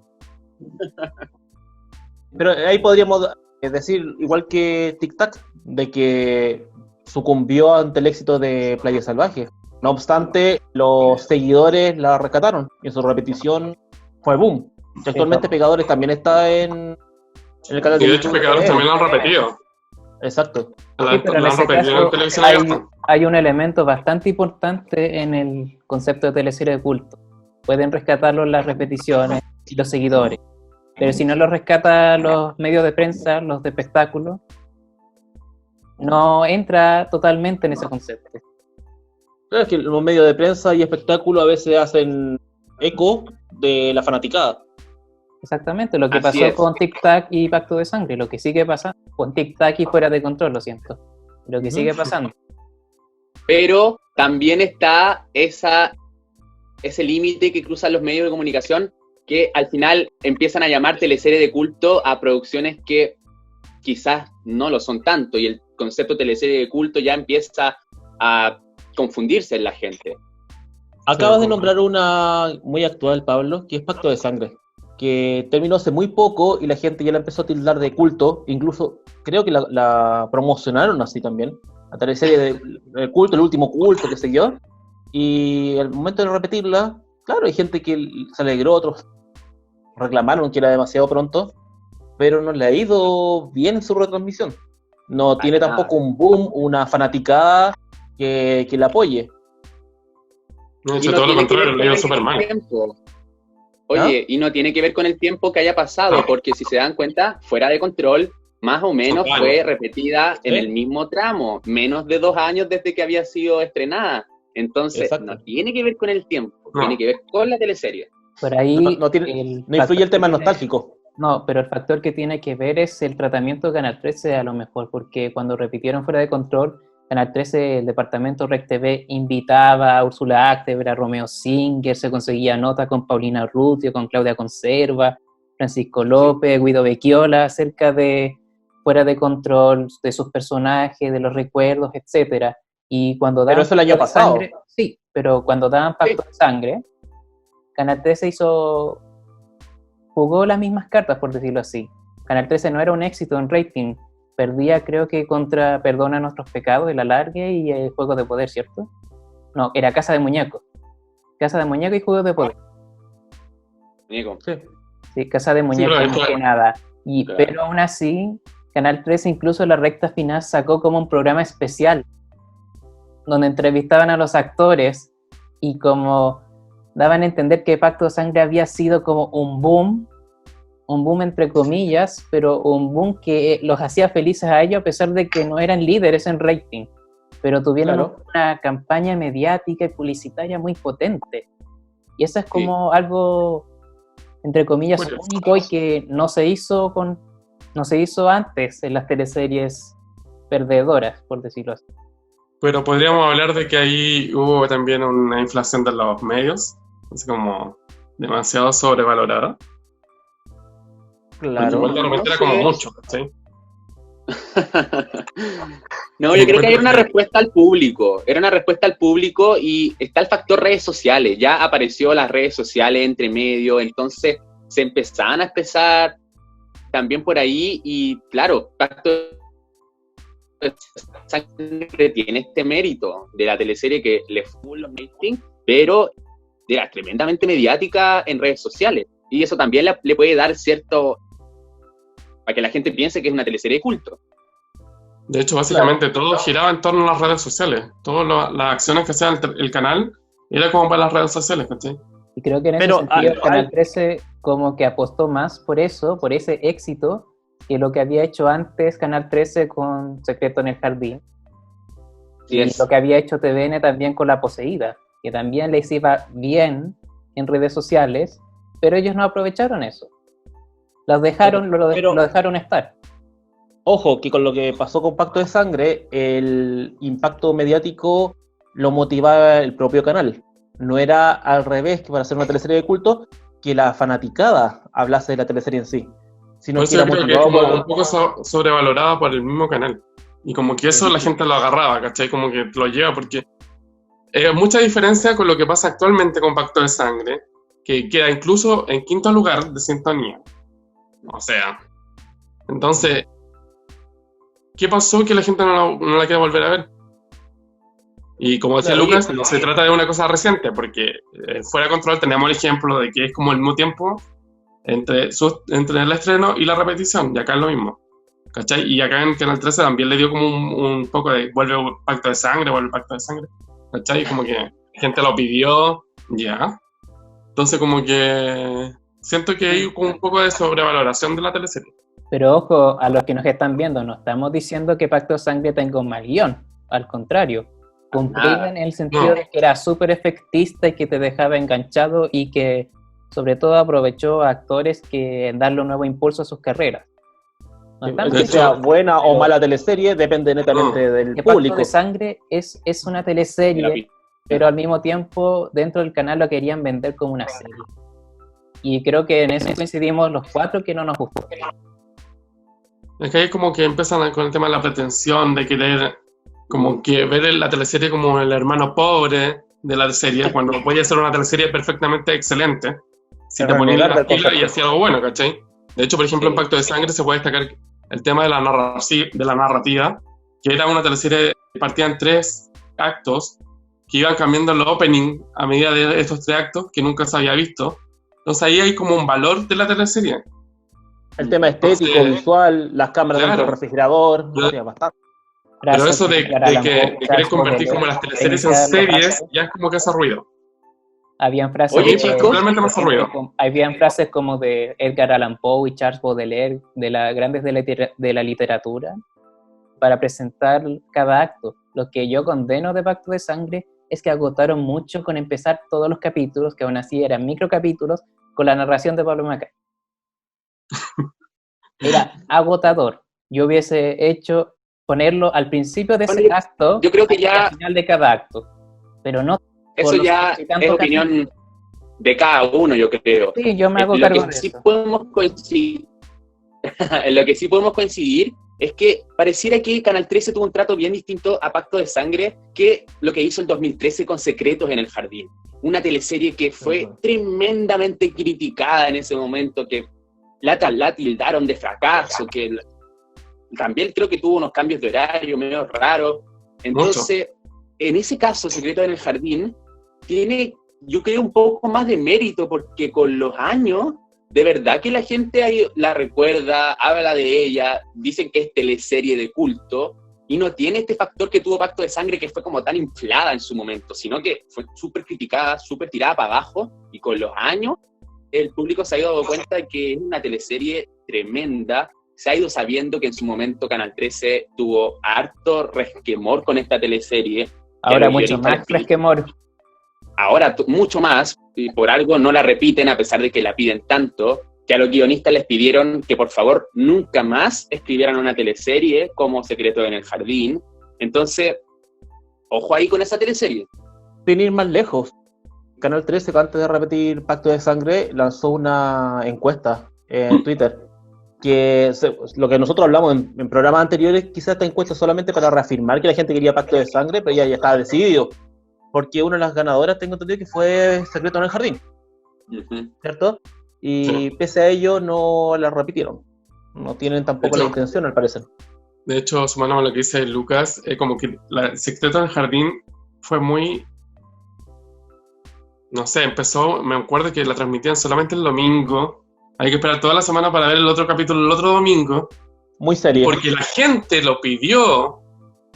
Pero ahí podríamos decir, igual que Tic Tac, de que sucumbió ante el éxito de Playa Salvaje. No obstante, los seguidores la rescataron y en su repetición fue boom. Y actualmente Pecadores también está en el canal Y de de hecho YouTube. Pecadores también lo han repetido. Exacto. Sí, pero en Lo han ese repetido en caso televisión hay, abierta. hay un elemento bastante importante en el concepto de teleserie de culto. Pueden rescatarlo las repeticiones y los seguidores, pero si no lo rescatan los medios de prensa, los de espectáculo, no entra totalmente en ese concepto. Claro, es que los medios de prensa y espectáculo a veces hacen eco de la fanaticada. Exactamente, lo que Así pasó es. con Tic Tac y Pacto de Sangre, lo que sigue pasando con Tic Tac y Fuera de Control, lo siento, lo que sigue pasando. Pero también está ese límite que cruzan los medios de comunicación, que al final empiezan a llamar teleserie de culto a producciones que quizás no lo son tanto, y el concepto de teleserie de culto ya empieza a confundirse en la gente. Acabas Sí, de nombrar una muy actual, Pablo, que es Pacto de Sangre, que terminó hace muy poco y la gente ya la empezó a tildar de culto, incluso creo que la promocionaron así también, la teleserie de culto, el último culto, qué sé yo, y al momento de repetirla, claro, hay gente que se alegró, otros reclamaron que era demasiado pronto, pero no le ha ido bien en su retransmisión. No tiene nada. tampoco un boom, una fanaticada que la apoye. De Y hecho, no todo lo tiene que ver contrario, le con ha ido el súper mal. tiempo. Oye, y no tiene que ver con el tiempo que haya pasado, porque si se dan cuenta, Fuera de Control más o menos Son fue años. repetida en Sí. el mismo tramo, menos de 2 años desde que había sido estrenada. Entonces, Exacto. no tiene que ver con el tiempo, No. tiene que ver con la teleserie. Por ahí No influye el tema factor que tiene- nostálgico. No, pero el factor que tiene que ver es el tratamiento de Canal 13 a lo mejor, porque cuando repitieron Fuera de Control, Canal 13, el departamento Rec TV invitaba a Úrsula Achtever, a Romeo Singer, se conseguía nota con Paulina Rubio, con Claudia Conserva, Francisco López, Guido Becchiola, acerca de Fuera de Control, de sus personajes, de los recuerdos, etcétera. Y cuando Pero daban eso el año Pacto de pasado. Sangre, sí, pero cuando daban Pacto de Sangre, Canal 13 jugó las mismas cartas, por decirlo así. Canal 13 no era un éxito en rating, perdía creo que contra Perdona Nuestros Pecados, El Alargue y el Juego de Poder, ¿cierto? No, era Casa de Muñecos. Casa de Muñecos y Juegos de Poder. Nico. Sí. Sí, Casa de Muñecos, pero más es que que- nada. Claro. Pero aún así, Canal 13 incluso en la recta final sacó como un programa especial donde entrevistaban a los actores y como daban a entender que Pacto de Sangre había sido como un boom entre comillas, pero un boom que los hacía felices a ellos a pesar de que no eran líderes en rating, pero tuvieron Claro. una campaña mediática y publicitaria muy potente. Y eso es como algo entre comillas, Curioso. único y que no se hizo antes en las teleseries perdedoras, por decirlo así. Pero podríamos hablar de que ahí hubo también una inflación de los medios, así como demasiado sobrevalorada. Porque Claro. igual de repente era como mucho, ¿sí? No, yo creo que era una respuesta al público, y está el factor redes sociales, ya apareció las redes sociales entre medio, entonces se empezaban a expresar también por ahí y claro, Pacto de Sangre tiene este mérito de la teleserie que le fue los rating, pero era tremendamente mediática en redes sociales y eso también le puede dar cierto, para que la gente piense que es una teleserie de culto. De hecho, básicamente todo giraba en torno a las redes sociales. Todas las acciones que hacía el canal era como para las redes sociales, ¿cachai? Y creo que en ese Pero sentido Canal 13 como que apostó más por eso, por ese éxito, que lo que había hecho antes Canal 13 con Secreto en el Jardín. Sí, Y lo que había hecho TVN también con La Poseída, que también les iba bien en redes sociales, pero ellos no aprovecharon eso. Los dejaron, lo dejaron estar. Ojo, que con lo que pasó con Pacto de Sangre, el impacto mediático lo motivaba el propio canal. No era al revés, que para hacer una teleserie de culto, que la fanaticada hablase de la teleserie en sí. Sino Por que eso era yo creo que es motivado como por... un poco sobrevalorada por el mismo canal. Y como que eso la gente lo agarraba, ¿cachai? Como que lo lleva, porque mucha diferencia con lo que pasa actualmente con Pacto de Sangre, que queda incluso en quinto lugar de sintonía. O sea, entonces, ¿qué pasó que la gente no la quiere volver a ver? Y como decía Claro, Lucas, no se trata de una cosa reciente, porque fuera de control tenemos el ejemplo de que es como el mismo tiempo entre el estreno y la repetición, y acá es lo mismo, ¿cachai? Y acá en Canal 13 también le dio como un poco de vuelve Pacto de Sangre, ¿cachai? Y como que la gente lo pidió, ya. Entonces como que siento que hay como un poco de sobrevaloración de la teleserie. Pero ojo, a los que nos están viendo, no estamos diciendo que Pacto de Sangre tenga un mal guión. Al contrario, cumplía en el sentido de que era súper efectista y que te dejaba enganchado y que sobre todo aprovechó a actores que darle un nuevo impulso a sus carreras. No estamos Que diciendo sea buena o pero mala teleserie, depende netamente del que Pacto público. de Sangre es una teleserie, pero al mismo tiempo dentro del canal lo querían vender como una serie. Y creo que en eso coincidimos los cuatro que no nos gustó. Es que ahí como que empiezan con el tema de la pretensión de querer como que ver la teleserie como el hermano pobre de la serie, cuando podía ser una teleserie perfectamente excelente, si te ponías las pilas y hacía algo bueno, ¿cachai? De hecho, por ejemplo, en Pacto de Sangre se puede destacar el tema de la narrativa, que era una teleserie que partía en 3 actos, que iban cambiando el opening a medida de estos 3 actos, que nunca se había visto. Entonces ahí hay como un valor de la teleserie. El tema estético, Entonces, visual, las cámaras claro. dentro del refrigerador, Yo- varía bastante. Pero eso de querer convertir como las teleseries en series, ya es como que hace ruido. Habían frases, Oye, de- chicos, realmente me hace ruido. habían frases como de Edgar Allan Poe y Charles Baudelaire, de las grandes de la literatura, para presentar cada acto. Lo que yo condeno de Pacto de Sangre es que agotaron mucho con empezar todos los capítulos, que aún así eran microcapítulos, con la narración de Pablo Macay. Era agotador. Yo hubiese hecho ponerlo al principio de ese Bueno, acto yo creo que y ya al final de cada acto, pero no eso por los ya y tantos es opinión de cada uno, yo creo. Sí, yo me hago Lo cargo que de sí eso. podemos coincidir, en lo que sí podemos coincidir es que pareciera que Canal 13 tuvo un trato bien distinto a Pacto de Sangre que lo que hizo en 2013 con Secretos en el Jardín. Una teleserie que fue tremendamente criticada en ese momento, que la tildaron de fracaso, que también creo que tuvo unos cambios de horario medio raros. Entonces, en ese caso, Secretos en el Jardín tiene, yo creo, un poco más de mérito, porque con los años, de verdad que la gente la recuerda, habla de ella, dicen que es teleserie de culto, y no tiene este factor que tuvo Pacto de Sangre, que fue como tan inflada en su momento, sino que fue súper criticada, súper tirada para abajo, y con los años el público se ha ido dando cuenta de que es una teleserie tremenda. Se ha ido sabiendo que en su momento Canal 13 tuvo harto resquemor con esta teleserie. Ahora los mucho guionistas más les fresquemor. ahora mucho más, y por algo no la repiten a pesar de que la piden tanto, que a los guionistas les pidieron que por favor nunca más escribieran una teleserie como Secreto en el Jardín. Entonces, ojo ahí con esa teleserie. Sin ir más lejos, Canal 13, antes de repetir Pacto de Sangre, lanzó una encuesta en Twitter, lo que nosotros hablamos en programas anteriores, quizás esta encuesta solamente para reafirmar que la gente quería Pacto de Sangre, pero ya estaba decidido, porque una de las ganadoras, tengo entendido que fue Secreto en el Jardín, ¿cierto? Y pese a ello no la repitieron, no tienen tampoco la intención al parecer. De hecho, sumando a lo que dice Lucas, como que Secreto en el Jardín fue muy... No sé, empezó, me acuerdo que la transmitían solamente el domingo. Hay que esperar toda la semana para ver el otro capítulo el otro domingo. Muy serio. Porque la gente lo pidió,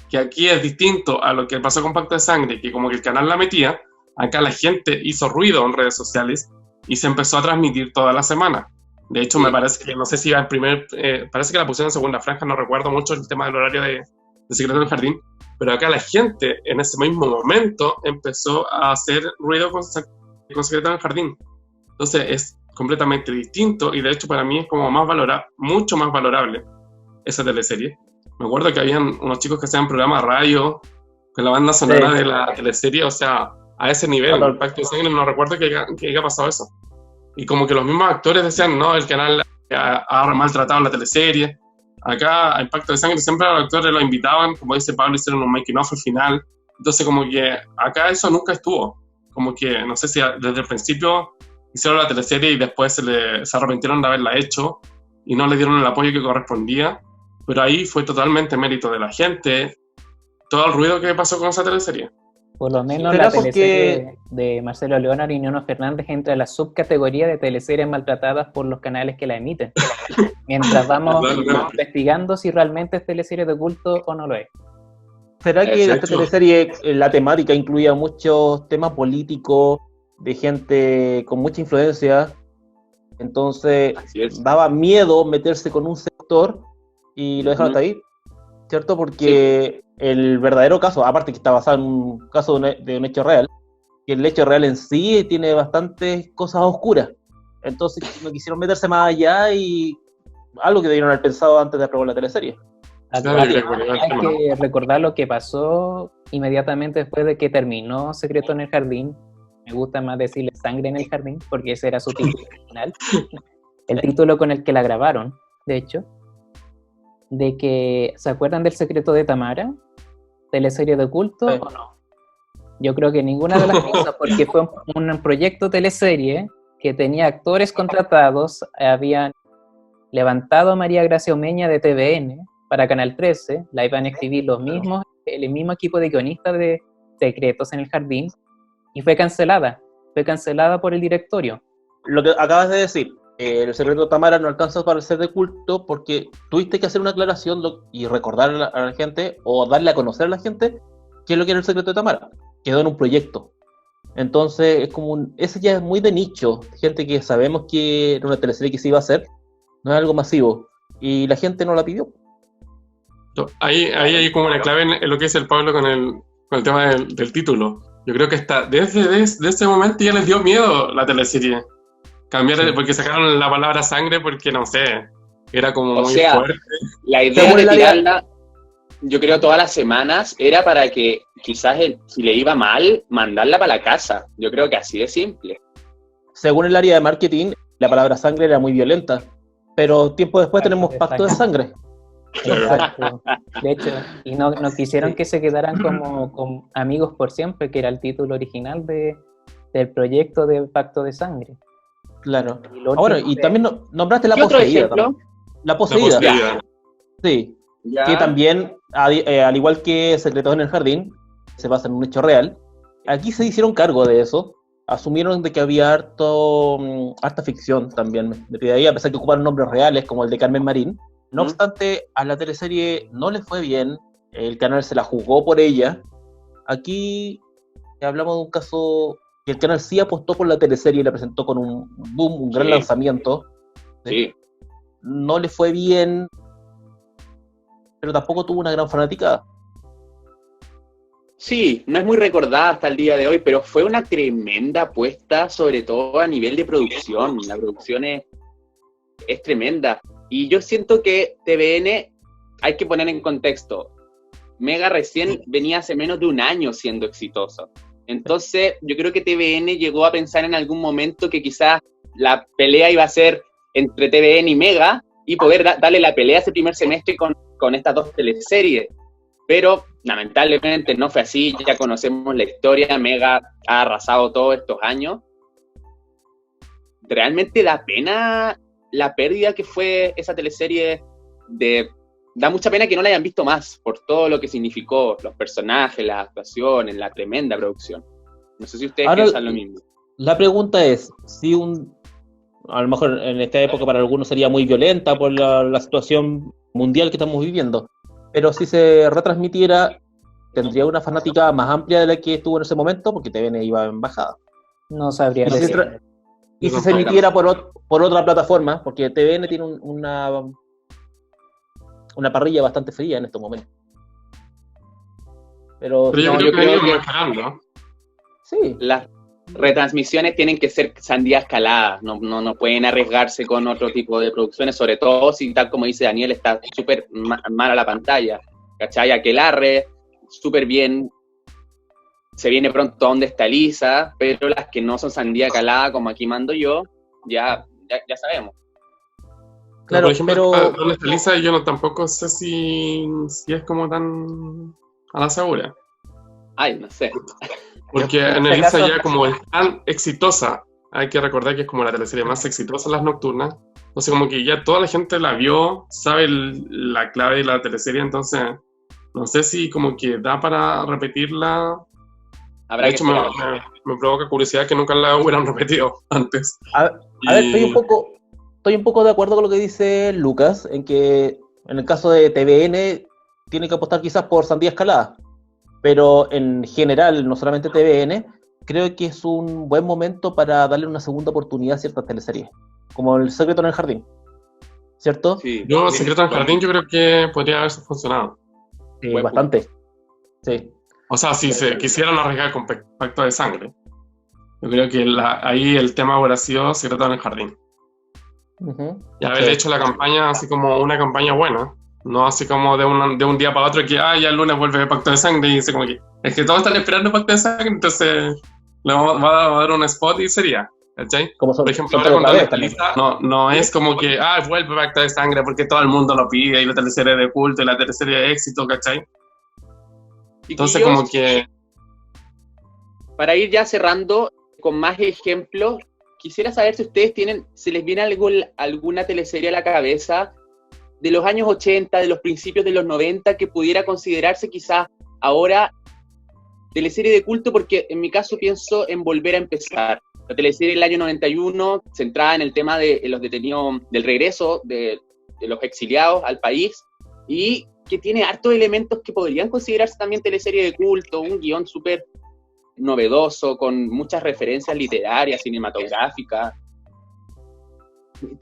que aquí es distinto a lo que pasó con Pacto de Sangre, que como que el canal la metía, acá la gente hizo ruido en redes sociales y se empezó a transmitir toda la semana. De hecho, me parece que, no sé si iba en parece que la pusieron en segunda franja, no recuerdo mucho el tema del horario de Secreto del Jardín, pero acá la gente en ese mismo momento empezó a hacer ruido con Secreto del Jardín. Entonces es completamente distinto y de hecho para mí es como mucho más valorable esa teleserie. Me acuerdo que habían unos chicos que hacían programas de radio con la banda sonora de la teleserie, o sea, a ese nivel. El Pacto de Sangre no recuerdo que haya pasado eso. Y como que los mismos actores decían, no, el canal ha maltratado la teleserie. Acá, en Pacto de Sangre, siempre a los actores los invitaban, como dice Pablo, hicieron un making of al final. Entonces, como que acá eso nunca estuvo. Como que, no sé si desde el principio hicieron la teleserie y después se arrepintieron de haberla hecho y no le dieron el apoyo que correspondía. Pero ahí fue totalmente mérito de la gente, todo el ruido que pasó con esa teleserie. Por lo menos la teleserie de Marcelo Leonard y Nono Fernández entra en la subcategoría de teleseries maltratadas por los canales que la emiten. Mientras vamos investigando si realmente es teleserie de culto o no lo es. ¿Será que esta teleserie, la temática incluía muchos temas políticos, de gente con mucha influencia? Entonces daba miedo meterse con un sector y lo dejaron hasta ahí, ¿cierto? Porque el verdadero caso, aparte que está basado en un caso de un hecho real, que el hecho real en sí tiene bastantes cosas oscuras. Entonces no quisieron meterse más allá y algo que debieron haber pensado antes de aprobar la teleserie. Hay que recordar lo que pasó inmediatamente después de que terminó Secreto en el Jardín. Me gusta más decirle Sangre en el Jardín, porque ese era su título original. El título con el que la grabaron, de hecho. De que, ¿se acuerdan del Secreto de Tamara? ¿Teleserie de culto o no? Yo creo que ninguna de las cosas, porque fue un proyecto teleserie que tenía actores contratados. Habían levantado a María Gracia Omeña de TVN para Canal 13, la iban a escribir el mismo equipo de guionistas de Secretos en el Jardín, y fue cancelada por el directorio. Lo que acabas de decir, el Secreto de Tamara no alcanza para ser de culto porque tuviste que hacer una aclaración y recordar a la gente, o darle a conocer a la gente qué es lo que era el Secreto de Tamara. Quedó en un proyecto. Entonces, es como ese ya es muy de nicho, gente que sabemos que era una teleserie que se iba a hacer, no es algo masivo, y la gente no la pidió. Ahí hay como una clave en lo que dice el Pablo con el tema del título. Yo creo que desde ese momento ya les dio miedo la teleserie. Porque sacaron la palabra sangre porque, no sé, era como muy fuerte. La idea de tirarla, yo creo, todas las semanas era para que quizás si le iba mal, mandarla para la casa. Yo creo que así de simple. Según el área de marketing, la palabra sangre era muy violenta, pero tiempo después tenemos Pacto de Sangre. Exacto. De hecho, y no quisieron que se quedaran como amigos por siempre, que era el título original del proyecto de Pacto de Sangre. Claro. Ahora, y también nombraste La Poseída. La Poseída. Sí. ¿Ya? Que también, al igual que Secretos en el Jardín, se basa en un hecho real. Aquí se hicieron cargo de eso. Asumieron de que había harta ficción también de ahí, a pesar que ocuparon nombres reales como el de Carmen Marín. No obstante, a la teleserie no le fue bien, el canal se la jugó por ella. Aquí hablamos de un caso que el canal sí apostó por la teleserie y la presentó con un boom, un gran lanzamiento. Sí. No le fue bien, pero tampoco tuvo una gran fanaticada. Sí, no es muy recordada hasta el día de hoy, pero fue una tremenda apuesta, sobre todo a nivel de producción. La producción es tremenda. Y yo siento que TVN, hay que poner en contexto, Mega recién venía hace menos de un año siendo exitoso. Entonces, yo creo que TVN llegó a pensar en algún momento que quizás la pelea iba a ser entre TVN y Mega y poder darle la pelea ese primer semestre con estas dos teleseries. Pero, lamentablemente, no fue así. Ya conocemos la historia. Mega ha arrasado todos estos años. Realmente da pena la pérdida que fue esa teleserie. Da mucha pena que no la hayan visto más por todo lo que significó, los personajes, las actuaciones, la tremenda producción. No sé si ustedes Ahora, piensan lo mismo. La pregunta es, si a lo mejor en esta época para algunos sería muy violenta por la situación mundial que estamos viviendo, pero si se retransmitiera, tendría una fanática más amplia de la que estuvo en ese momento, porque TVN iba en bajada. No sabría Y si decir. y si se emitiera por otra plataforma, porque TVN tiene una parrilla bastante fría en estos momentos. Pero Pero yo No, creo yo que han creo ido que- mejorando. sí, Las retransmisiones tienen que ser sandía escaladas, no pueden arriesgarse con otro tipo de producciones, sobre todo si, tal como dice Daniel, está súper mala la pantalla. ¿Cachai? Aquelarre, súper bien. Se viene pronto a Donde está Lisa, pero las que no son sandía calada, como aquí mando yo, ya sabemos. claro, Por ejemplo, pero donde está Lisa, yo tampoco sé si es como tan a la segura. Ay, no sé. Porque En en este Elisa caso- ya como es tan exitosa, hay que recordar que es como la teleserie más exitosa en las nocturnas. Entonces como que ya toda la gente la vio, sabe la clave de la teleserie, entonces no sé si como que da para repetirla. Habrá De que hecho, me esperar. provoca curiosidad que nunca la hubieran repetido antes. a ver, Y- estoy un poco de acuerdo con lo que dice Lucas, en que en el caso de TVN tiene que apostar quizás por sandía escalada, pero en general, no solamente TVN, creo que es un buen momento para darle una segunda oportunidad a ciertas teleseries, como El secreto en el jardín, ¿cierto? Sí, Yo, sí, Secreto en el buen- Jardín, yo creo que podría haber funcionado. Sí, buen bastante. Sí. O sea, si se quisieran arriesgar con Pacto de Sangre. Yo creo que ahí el tema hubiera sido Secreto en el Jardín. Ujú. Y haber Sí. hecho la campaña así como una campaña buena. No así como de un día para otro que ya el lunes vuelve Pacto de Sangre y dice como que es que todos están esperando Pacto de Sangre, entonces le va a dar un spot y sería. ¿Cachai? Como Por ejemplo, son ahora con otra Donde vez está también. Lisa, no es como que vuelve Pacto de Sangre porque todo el mundo lo pide y la teleserie de culto y la teleserie de éxito, ¿cachai? Entonces Chiquillos, como que para ir ya cerrando con más ejemplos, quisiera saber si ustedes se les viene alguna teleserie a la cabeza de los años 80, de los principios de los 90, que pudiera considerarse quizás ahora teleserie de culto, porque en mi caso pienso en Volver a Empezar. La teleserie del año 91, centrada en el tema de los detenidos, del regreso de los exiliados al país, y que tiene hartos elementos que podrían considerarse también teleserie de culto, un guión súper novedoso, con muchas referencias literarias, cinematográficas.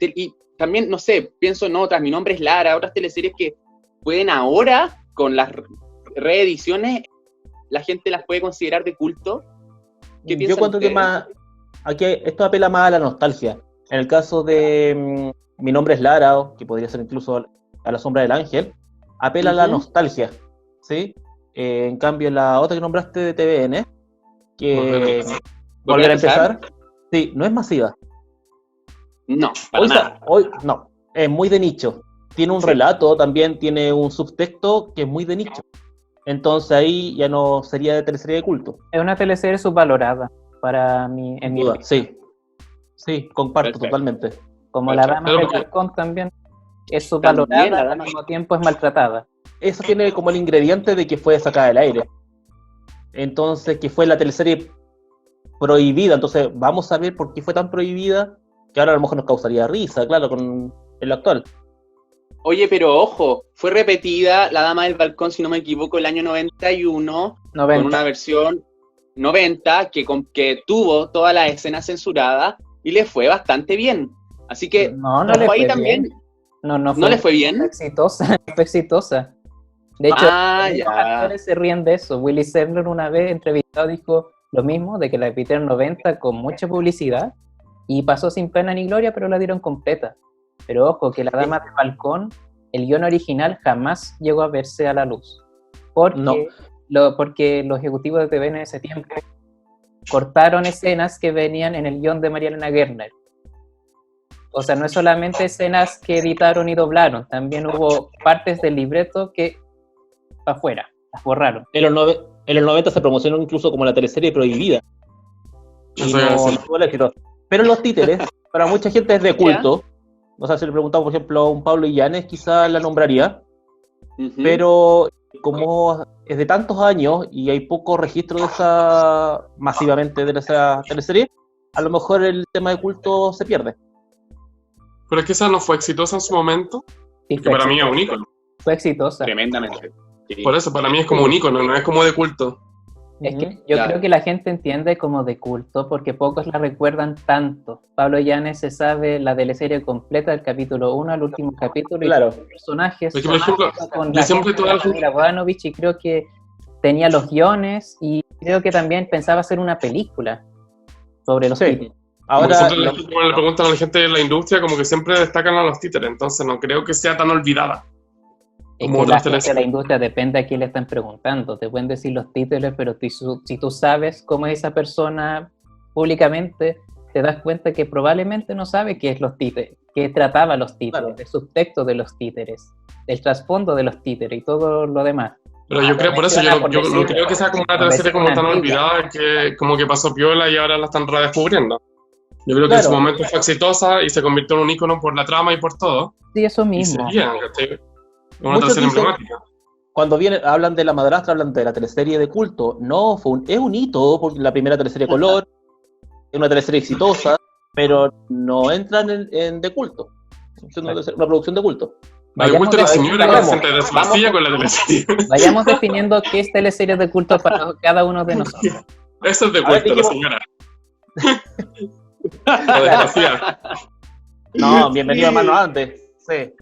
Y también, no sé, pienso en otras, Mi nombre es Lara, otras teleseries que pueden ahora, con las reediciones, la gente las puede considerar de culto. ¿Qué Yo piensan encuentro que ustedes? aquí esto apela más a la nostalgia. En el caso de Mi nombre es Lara, o que podría ser incluso A la sombra del ángel, apela a la Ujú. nostalgia, ¿sí? En cambio, la otra que nombraste de TVN, que Volver a empezar, sí, no es masiva. No, para nada. Hoy no, es muy de nicho. Tiene un Sí. relato, también tiene un subtexto que es muy de nicho. Entonces ahí ya no sería de teleserie de culto. Es una teleserie subvalorada para mí, en mi Duda. opinión. Sí, comparto Perfecto. totalmente. Como Perfecto. La Dama Pero del porque- Balcón también es También, subvalorada, La al Dama- mismo tiempo es maltratada. Eso tiene como el ingrediente de que fue sacada del aire. Entonces, que fue la teleserie prohibida. Entonces, vamos a ver por qué fue tan prohibida, que ahora a lo mejor nos causaría risa, claro, con el actual. Oye, pero ojo, fue repetida La Dama del Balcón, si no me equivoco, el año 91, 90. con una versión 90 que tuvo todas las escenas censuradas y le fue bastante bien. Así que, No ojo le ahí fue también. bien. No ¿No le fue bien? Fue exitosa, fue exitosa. De hecho, Ah, los ya. actores se ríen de eso. Willy Sandler una vez entrevistado dijo lo mismo, de que la repitieron 90 con mucha publicidad y pasó sin pena ni gloria, pero la dieron completa. Pero ojo, que La Dama del Balcón, el guión original jamás llegó a verse a la luz. Porque, No. porque los ejecutivos de TV en ese tiempo cortaron escenas que venían en el guión de María Elena Gerner. O sea, no es solamente escenas que editaron y doblaron, también hubo partes del libreto que para afuera, las borraron. En los 90 se promocionó incluso como la teleserie prohibida. Y Eso iba a no decir. tuvo el éxito. Pero Los Títeres, para mucha gente es de culto. O sea, si le preguntamos, por ejemplo, a un Pablo Illanes, quizás la nombraría. Ujú. Pero como es de tantos años y hay poco registro de esa masivamente de esa teleserie, a lo mejor el tema de culto se pierde. Pero es que esa no fue exitosa en su momento, Sí, que para mí es un ícono. fue exitosa. Tremendamente. Sí. Por eso, para mí es como un ícono, no es como de culto. Es que Ujú. yo Claro. creo que la gente entiende como de culto porque pocos la recuerdan tanto. Pablo Illanes se sabe la teleserie completa del capítulo 1 al último capítulo y Claro. los personajes Es que, por ejemplo, con yo la siempre gente de toda la la familia Bogdanovich y creo que tenía los guiones y creo que también pensaba hacer una película sobre los Sí. títeres. Como que Ahora, siempre le preguntan a la gente de la industria, como que siempre destacan a los títeres, entonces no creo que sea tan olvidada. Es Como que la otras gente de la teleseries. industria depende a quién le están preguntando. Te pueden decir los títeres, pero si tú sabes cómo es esa persona públicamente, te das cuenta que probablemente no sabe qué es los títeres, qué trataba los títeres, Claro. el subtexto de los títeres, el trasfondo de los títeres y todo lo demás. Pero yo creo, por eso yo, menciona por yo no decir- creo que sea como una por teleserie decir como una tan antigua. olvidada, que como que pasó piola y ahora la están redescubriendo. Yo creo que en su Claro. momento fue exitosa y se convirtió en un ícono por la trama y por todo. Sí, eso Y mismo. sería, ¿cachai? Una Muchos teleserie dicen- emblemática. cuando hablan de La Madrastra, hablan de la teleserie de culto. No, es un hito, porque la primera teleserie de color, es una teleserie exitosa, pero no entran en de culto. Es una producción de culto. Hay Vayamos culto de la de- señora que vayamos- se te desvacía con la teleserie. Vayamos definiendo qué es teleserie de culto para cada uno de nosotros. Eso es de A ver, culto, la dijimos- señora. La desvacía. No, bienvenido a Mano Antes. Sí.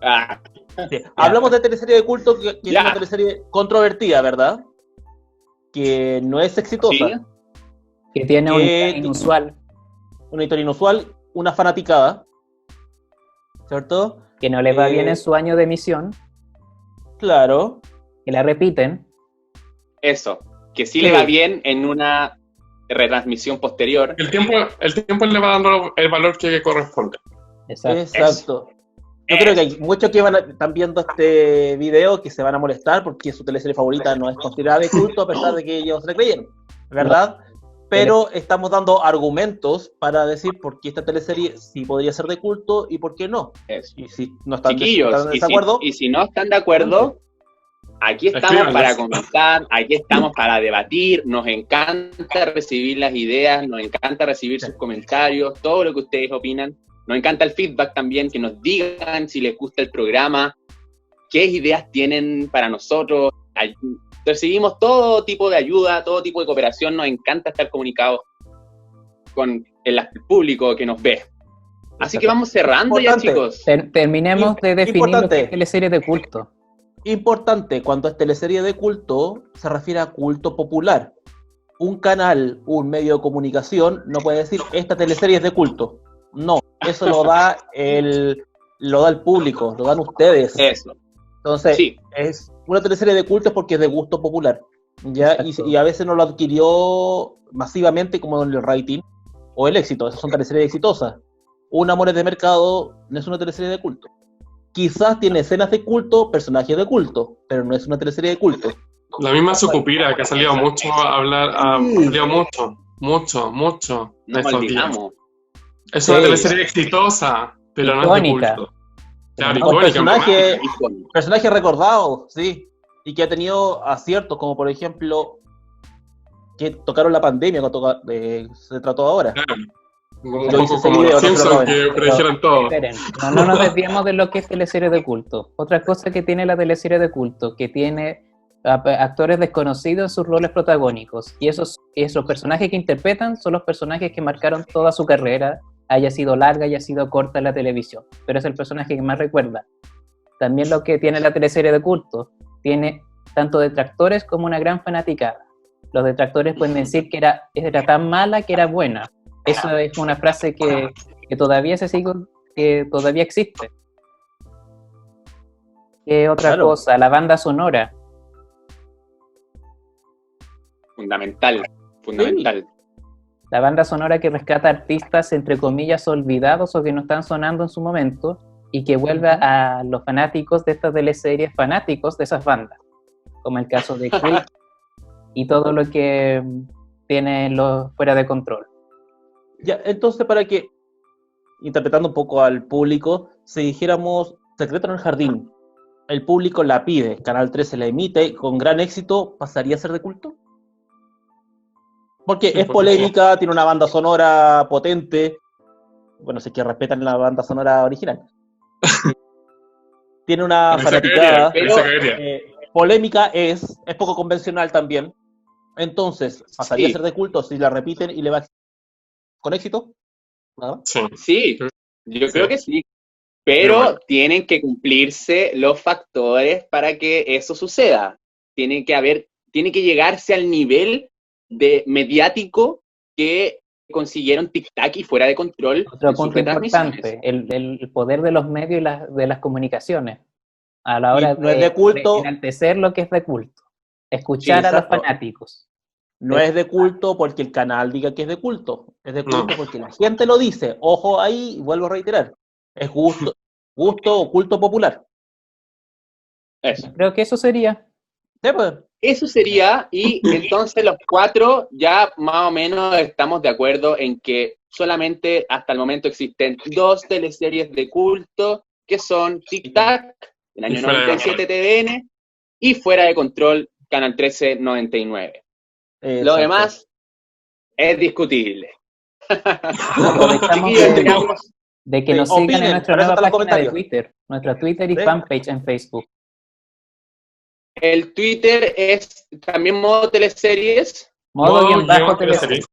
Ah, Sí. Hablamos de teleserie de culto, que es Ya. una teleserie controvertida, ¿verdad? Que no es exitosa. Sí. Que tiene un Que- guión inusual, Una historia inusual, una fanaticada, ¿cierto? que no le va bien en su año de emisión, Claro. que la repiten. Eso. Que sí Sí. le va bien en una retransmisión posterior. El tiempo le va dando el valor que corresponde. Exacto. Exacto. Yo creo que hay muchos que están viendo este video que se van a molestar porque su teleserie favorita no es considerada de culto a pesar de que ellos se le creyeron, ¿verdad? Pero estamos dando argumentos para decir por qué esta teleserie sí podría ser de culto y por qué no. Eso. Y si no están, Chiquillos, están en y si, desacuerdo, y si no están de acuerdo, aquí estamos Escríbanles. para comentar, aquí estamos para debatir, nos encanta recibir las ideas, nos encanta recibir sus comentarios, todo lo que ustedes opinan, nos encanta el feedback también, que nos digan si les gusta el programa, qué ideas tienen para nosotros, recibimos todo tipo de ayuda, todo tipo de cooperación, nos encanta estar comunicados con el público que nos ve. Así que vamos cerrando ya, Importante. chicos. Terminemos de definir lo Importante. que es teleserie de culto. importante, cuando es teleserie de culto, se refiere a culto popular. Un canal, un medio de comunicación, no puede decir, esta teleserie es de culto. No, eso lo da el público, lo dan ustedes. Eso. Entonces, Sí. es una teleserie de culto es porque es de gusto popular. ¿Ya? Exacto. Y a veces no lo adquirió masivamente como en el rating o el éxito. Esas son teleseries exitosas. Un Amores de Mercado no es una teleserie de culto. Quizás tiene escenas de culto, personajes de culto, pero no es una teleserie de culto. La misma Sucupira, que ha salido mucho a hablar, ha salido mucho No estos olvidamos. días. Es una Sí. teleserie exitosa, pero no es de Icónica. culto. Claro, Con icónica, personajes Icónico. personajes recordados, sí, y que ha tenido aciertos, como por ejemplo, que tocaron la pandemia, cuando se trató ahora. claro. Un Yo hice poco ese como video, los no se lo Simpsons, roben. que predijeron todo. Esperen, no nos desviamos de lo que es teleserie de culto. Otra cosa que tiene la teleserie de culto, que tiene actores desconocidos en sus roles protagónicos. Y esos personajes que interpretan son los personajes que marcaron toda su carrera, haya sido larga, haya sido corta en la televisión. Pero es el personaje que más recuerda. también lo que tiene la teleserie de culto, tiene tanto detractores como una gran fanaticada. Los detractores pueden decir que era tan mala que era buena. Eso es una frase que todavía se sigue, que todavía existe. ¿Qué otra Claro. cosa? La banda sonora. Fundamental, fundamental. La banda sonora que rescata artistas, entre comillas, olvidados o que no están sonando en su momento y que vuelve a los fanáticos de estas teleseries, fanáticos de esas bandas, como el caso de Creed y todo lo que tiene los Fuera de Control. Ya, entonces, para que, interpretando un poco al público, si dijéramos Secreto en el Jardín, el público la pide, Canal 13 la emite y con gran éxito, ¿pasaría a ser de culto? Porque Sí, es por polémica, tiene una banda sonora potente. Bueno, si es que respetan la banda sonora original. Tiene una Pero se fanaticada. pero- caería. Polémica es poco convencional también. Entonces, ¿pasaría Sí. a ser de culto si la repiten y le va con éxito? Nada más. Sí. Sí, yo Sí. creo que sí. Pero Igual. tienen que cumplirse los factores para que eso suceda. Tiene que llegarse al nivel de mediático que consiguieron Tic Tac y Fuera de Control Otro en sus punto retransmisiones. importante, el poder de los medios y de las comunicaciones a la hora Y no es de culto. de enaltecer lo que es de culto. Escuchar Sí, a los exacto. fanáticos. No es de culto porque el canal diga que es de culto. Es de culto No. porque la gente lo dice. Ojo ahí, y vuelvo a reiterar. Es gusto o culto popular. Eso. Creo que eso sería. ¿Sí, pues? Eso sería, y entonces los cuatro ya más o menos estamos de acuerdo en que solamente hasta el momento existen 2 teleseries de culto, que son Tic Tac, del año Y Fuera de 97 TVN, y Fuera de Control, Canal 13 99. Lo Exacto. demás es discutible. Aprovechamos Chiquillos, de, tenemos de que Sí, nos sigan opinen, en nuestra para eso nueva están los página de comentarios. Twitter, nuestra Twitter y Sí. fanpage en Facebook. el Twitter, es también modo teleseries, Modo-bajo teleseries.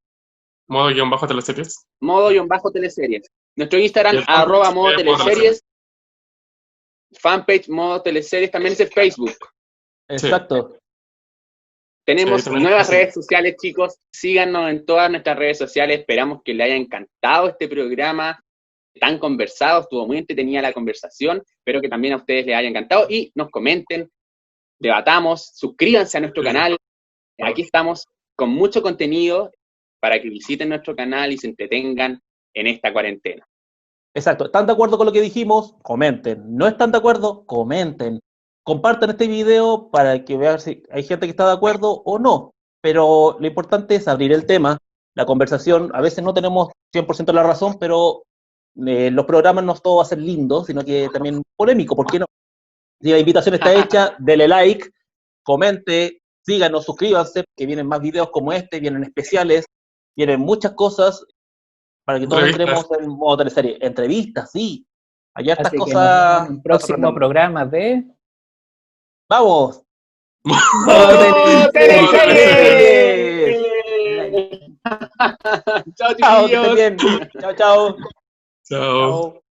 Modo-teleseries. modo teleseries. Nuestro Instagram, Y el fanpage arroba modo es modo teleseries. Fanpage modo teleseries, también es el Facebook. Exacto. Tenemos Sí, también nuevas es así. redes sociales, chicos. Síganos en todas nuestras redes sociales. Esperamos que les haya encantado este programa tan conversado. Estuvo muy entretenida la conversación. Espero que también a ustedes les haya encantado. Y nos comenten, debatamos, suscríbanse a nuestro Sí. canal. Aquí estamos con mucho contenido para que visiten nuestro canal y se entretengan en esta cuarentena. Exacto. ¿Están de acuerdo con lo que dijimos? Comenten. ¿No están de acuerdo? Comenten. Compartan este video para que vean si hay gente que está de acuerdo o no. Pero lo importante es abrir el tema, la conversación. A veces no tenemos 100% la razón, pero los programas no todo va a ser lindo, sino que también polémico. ¿Por qué no? Si la invitación está hecha, dele like, comente, síganos, suscríbanse, que vienen más videos como este, vienen especiales, vienen muchas cosas para que todos Entrevistas. entremos en modo teleserie. Entrevistas, sí. Hay hartas Así que nos cosas. vemos en un próximo programa de ¡Vamos! ¡Oh, teleseries! Chao, Chao, que estén chiquillos. bien. Chao, chao. Chao. Chao.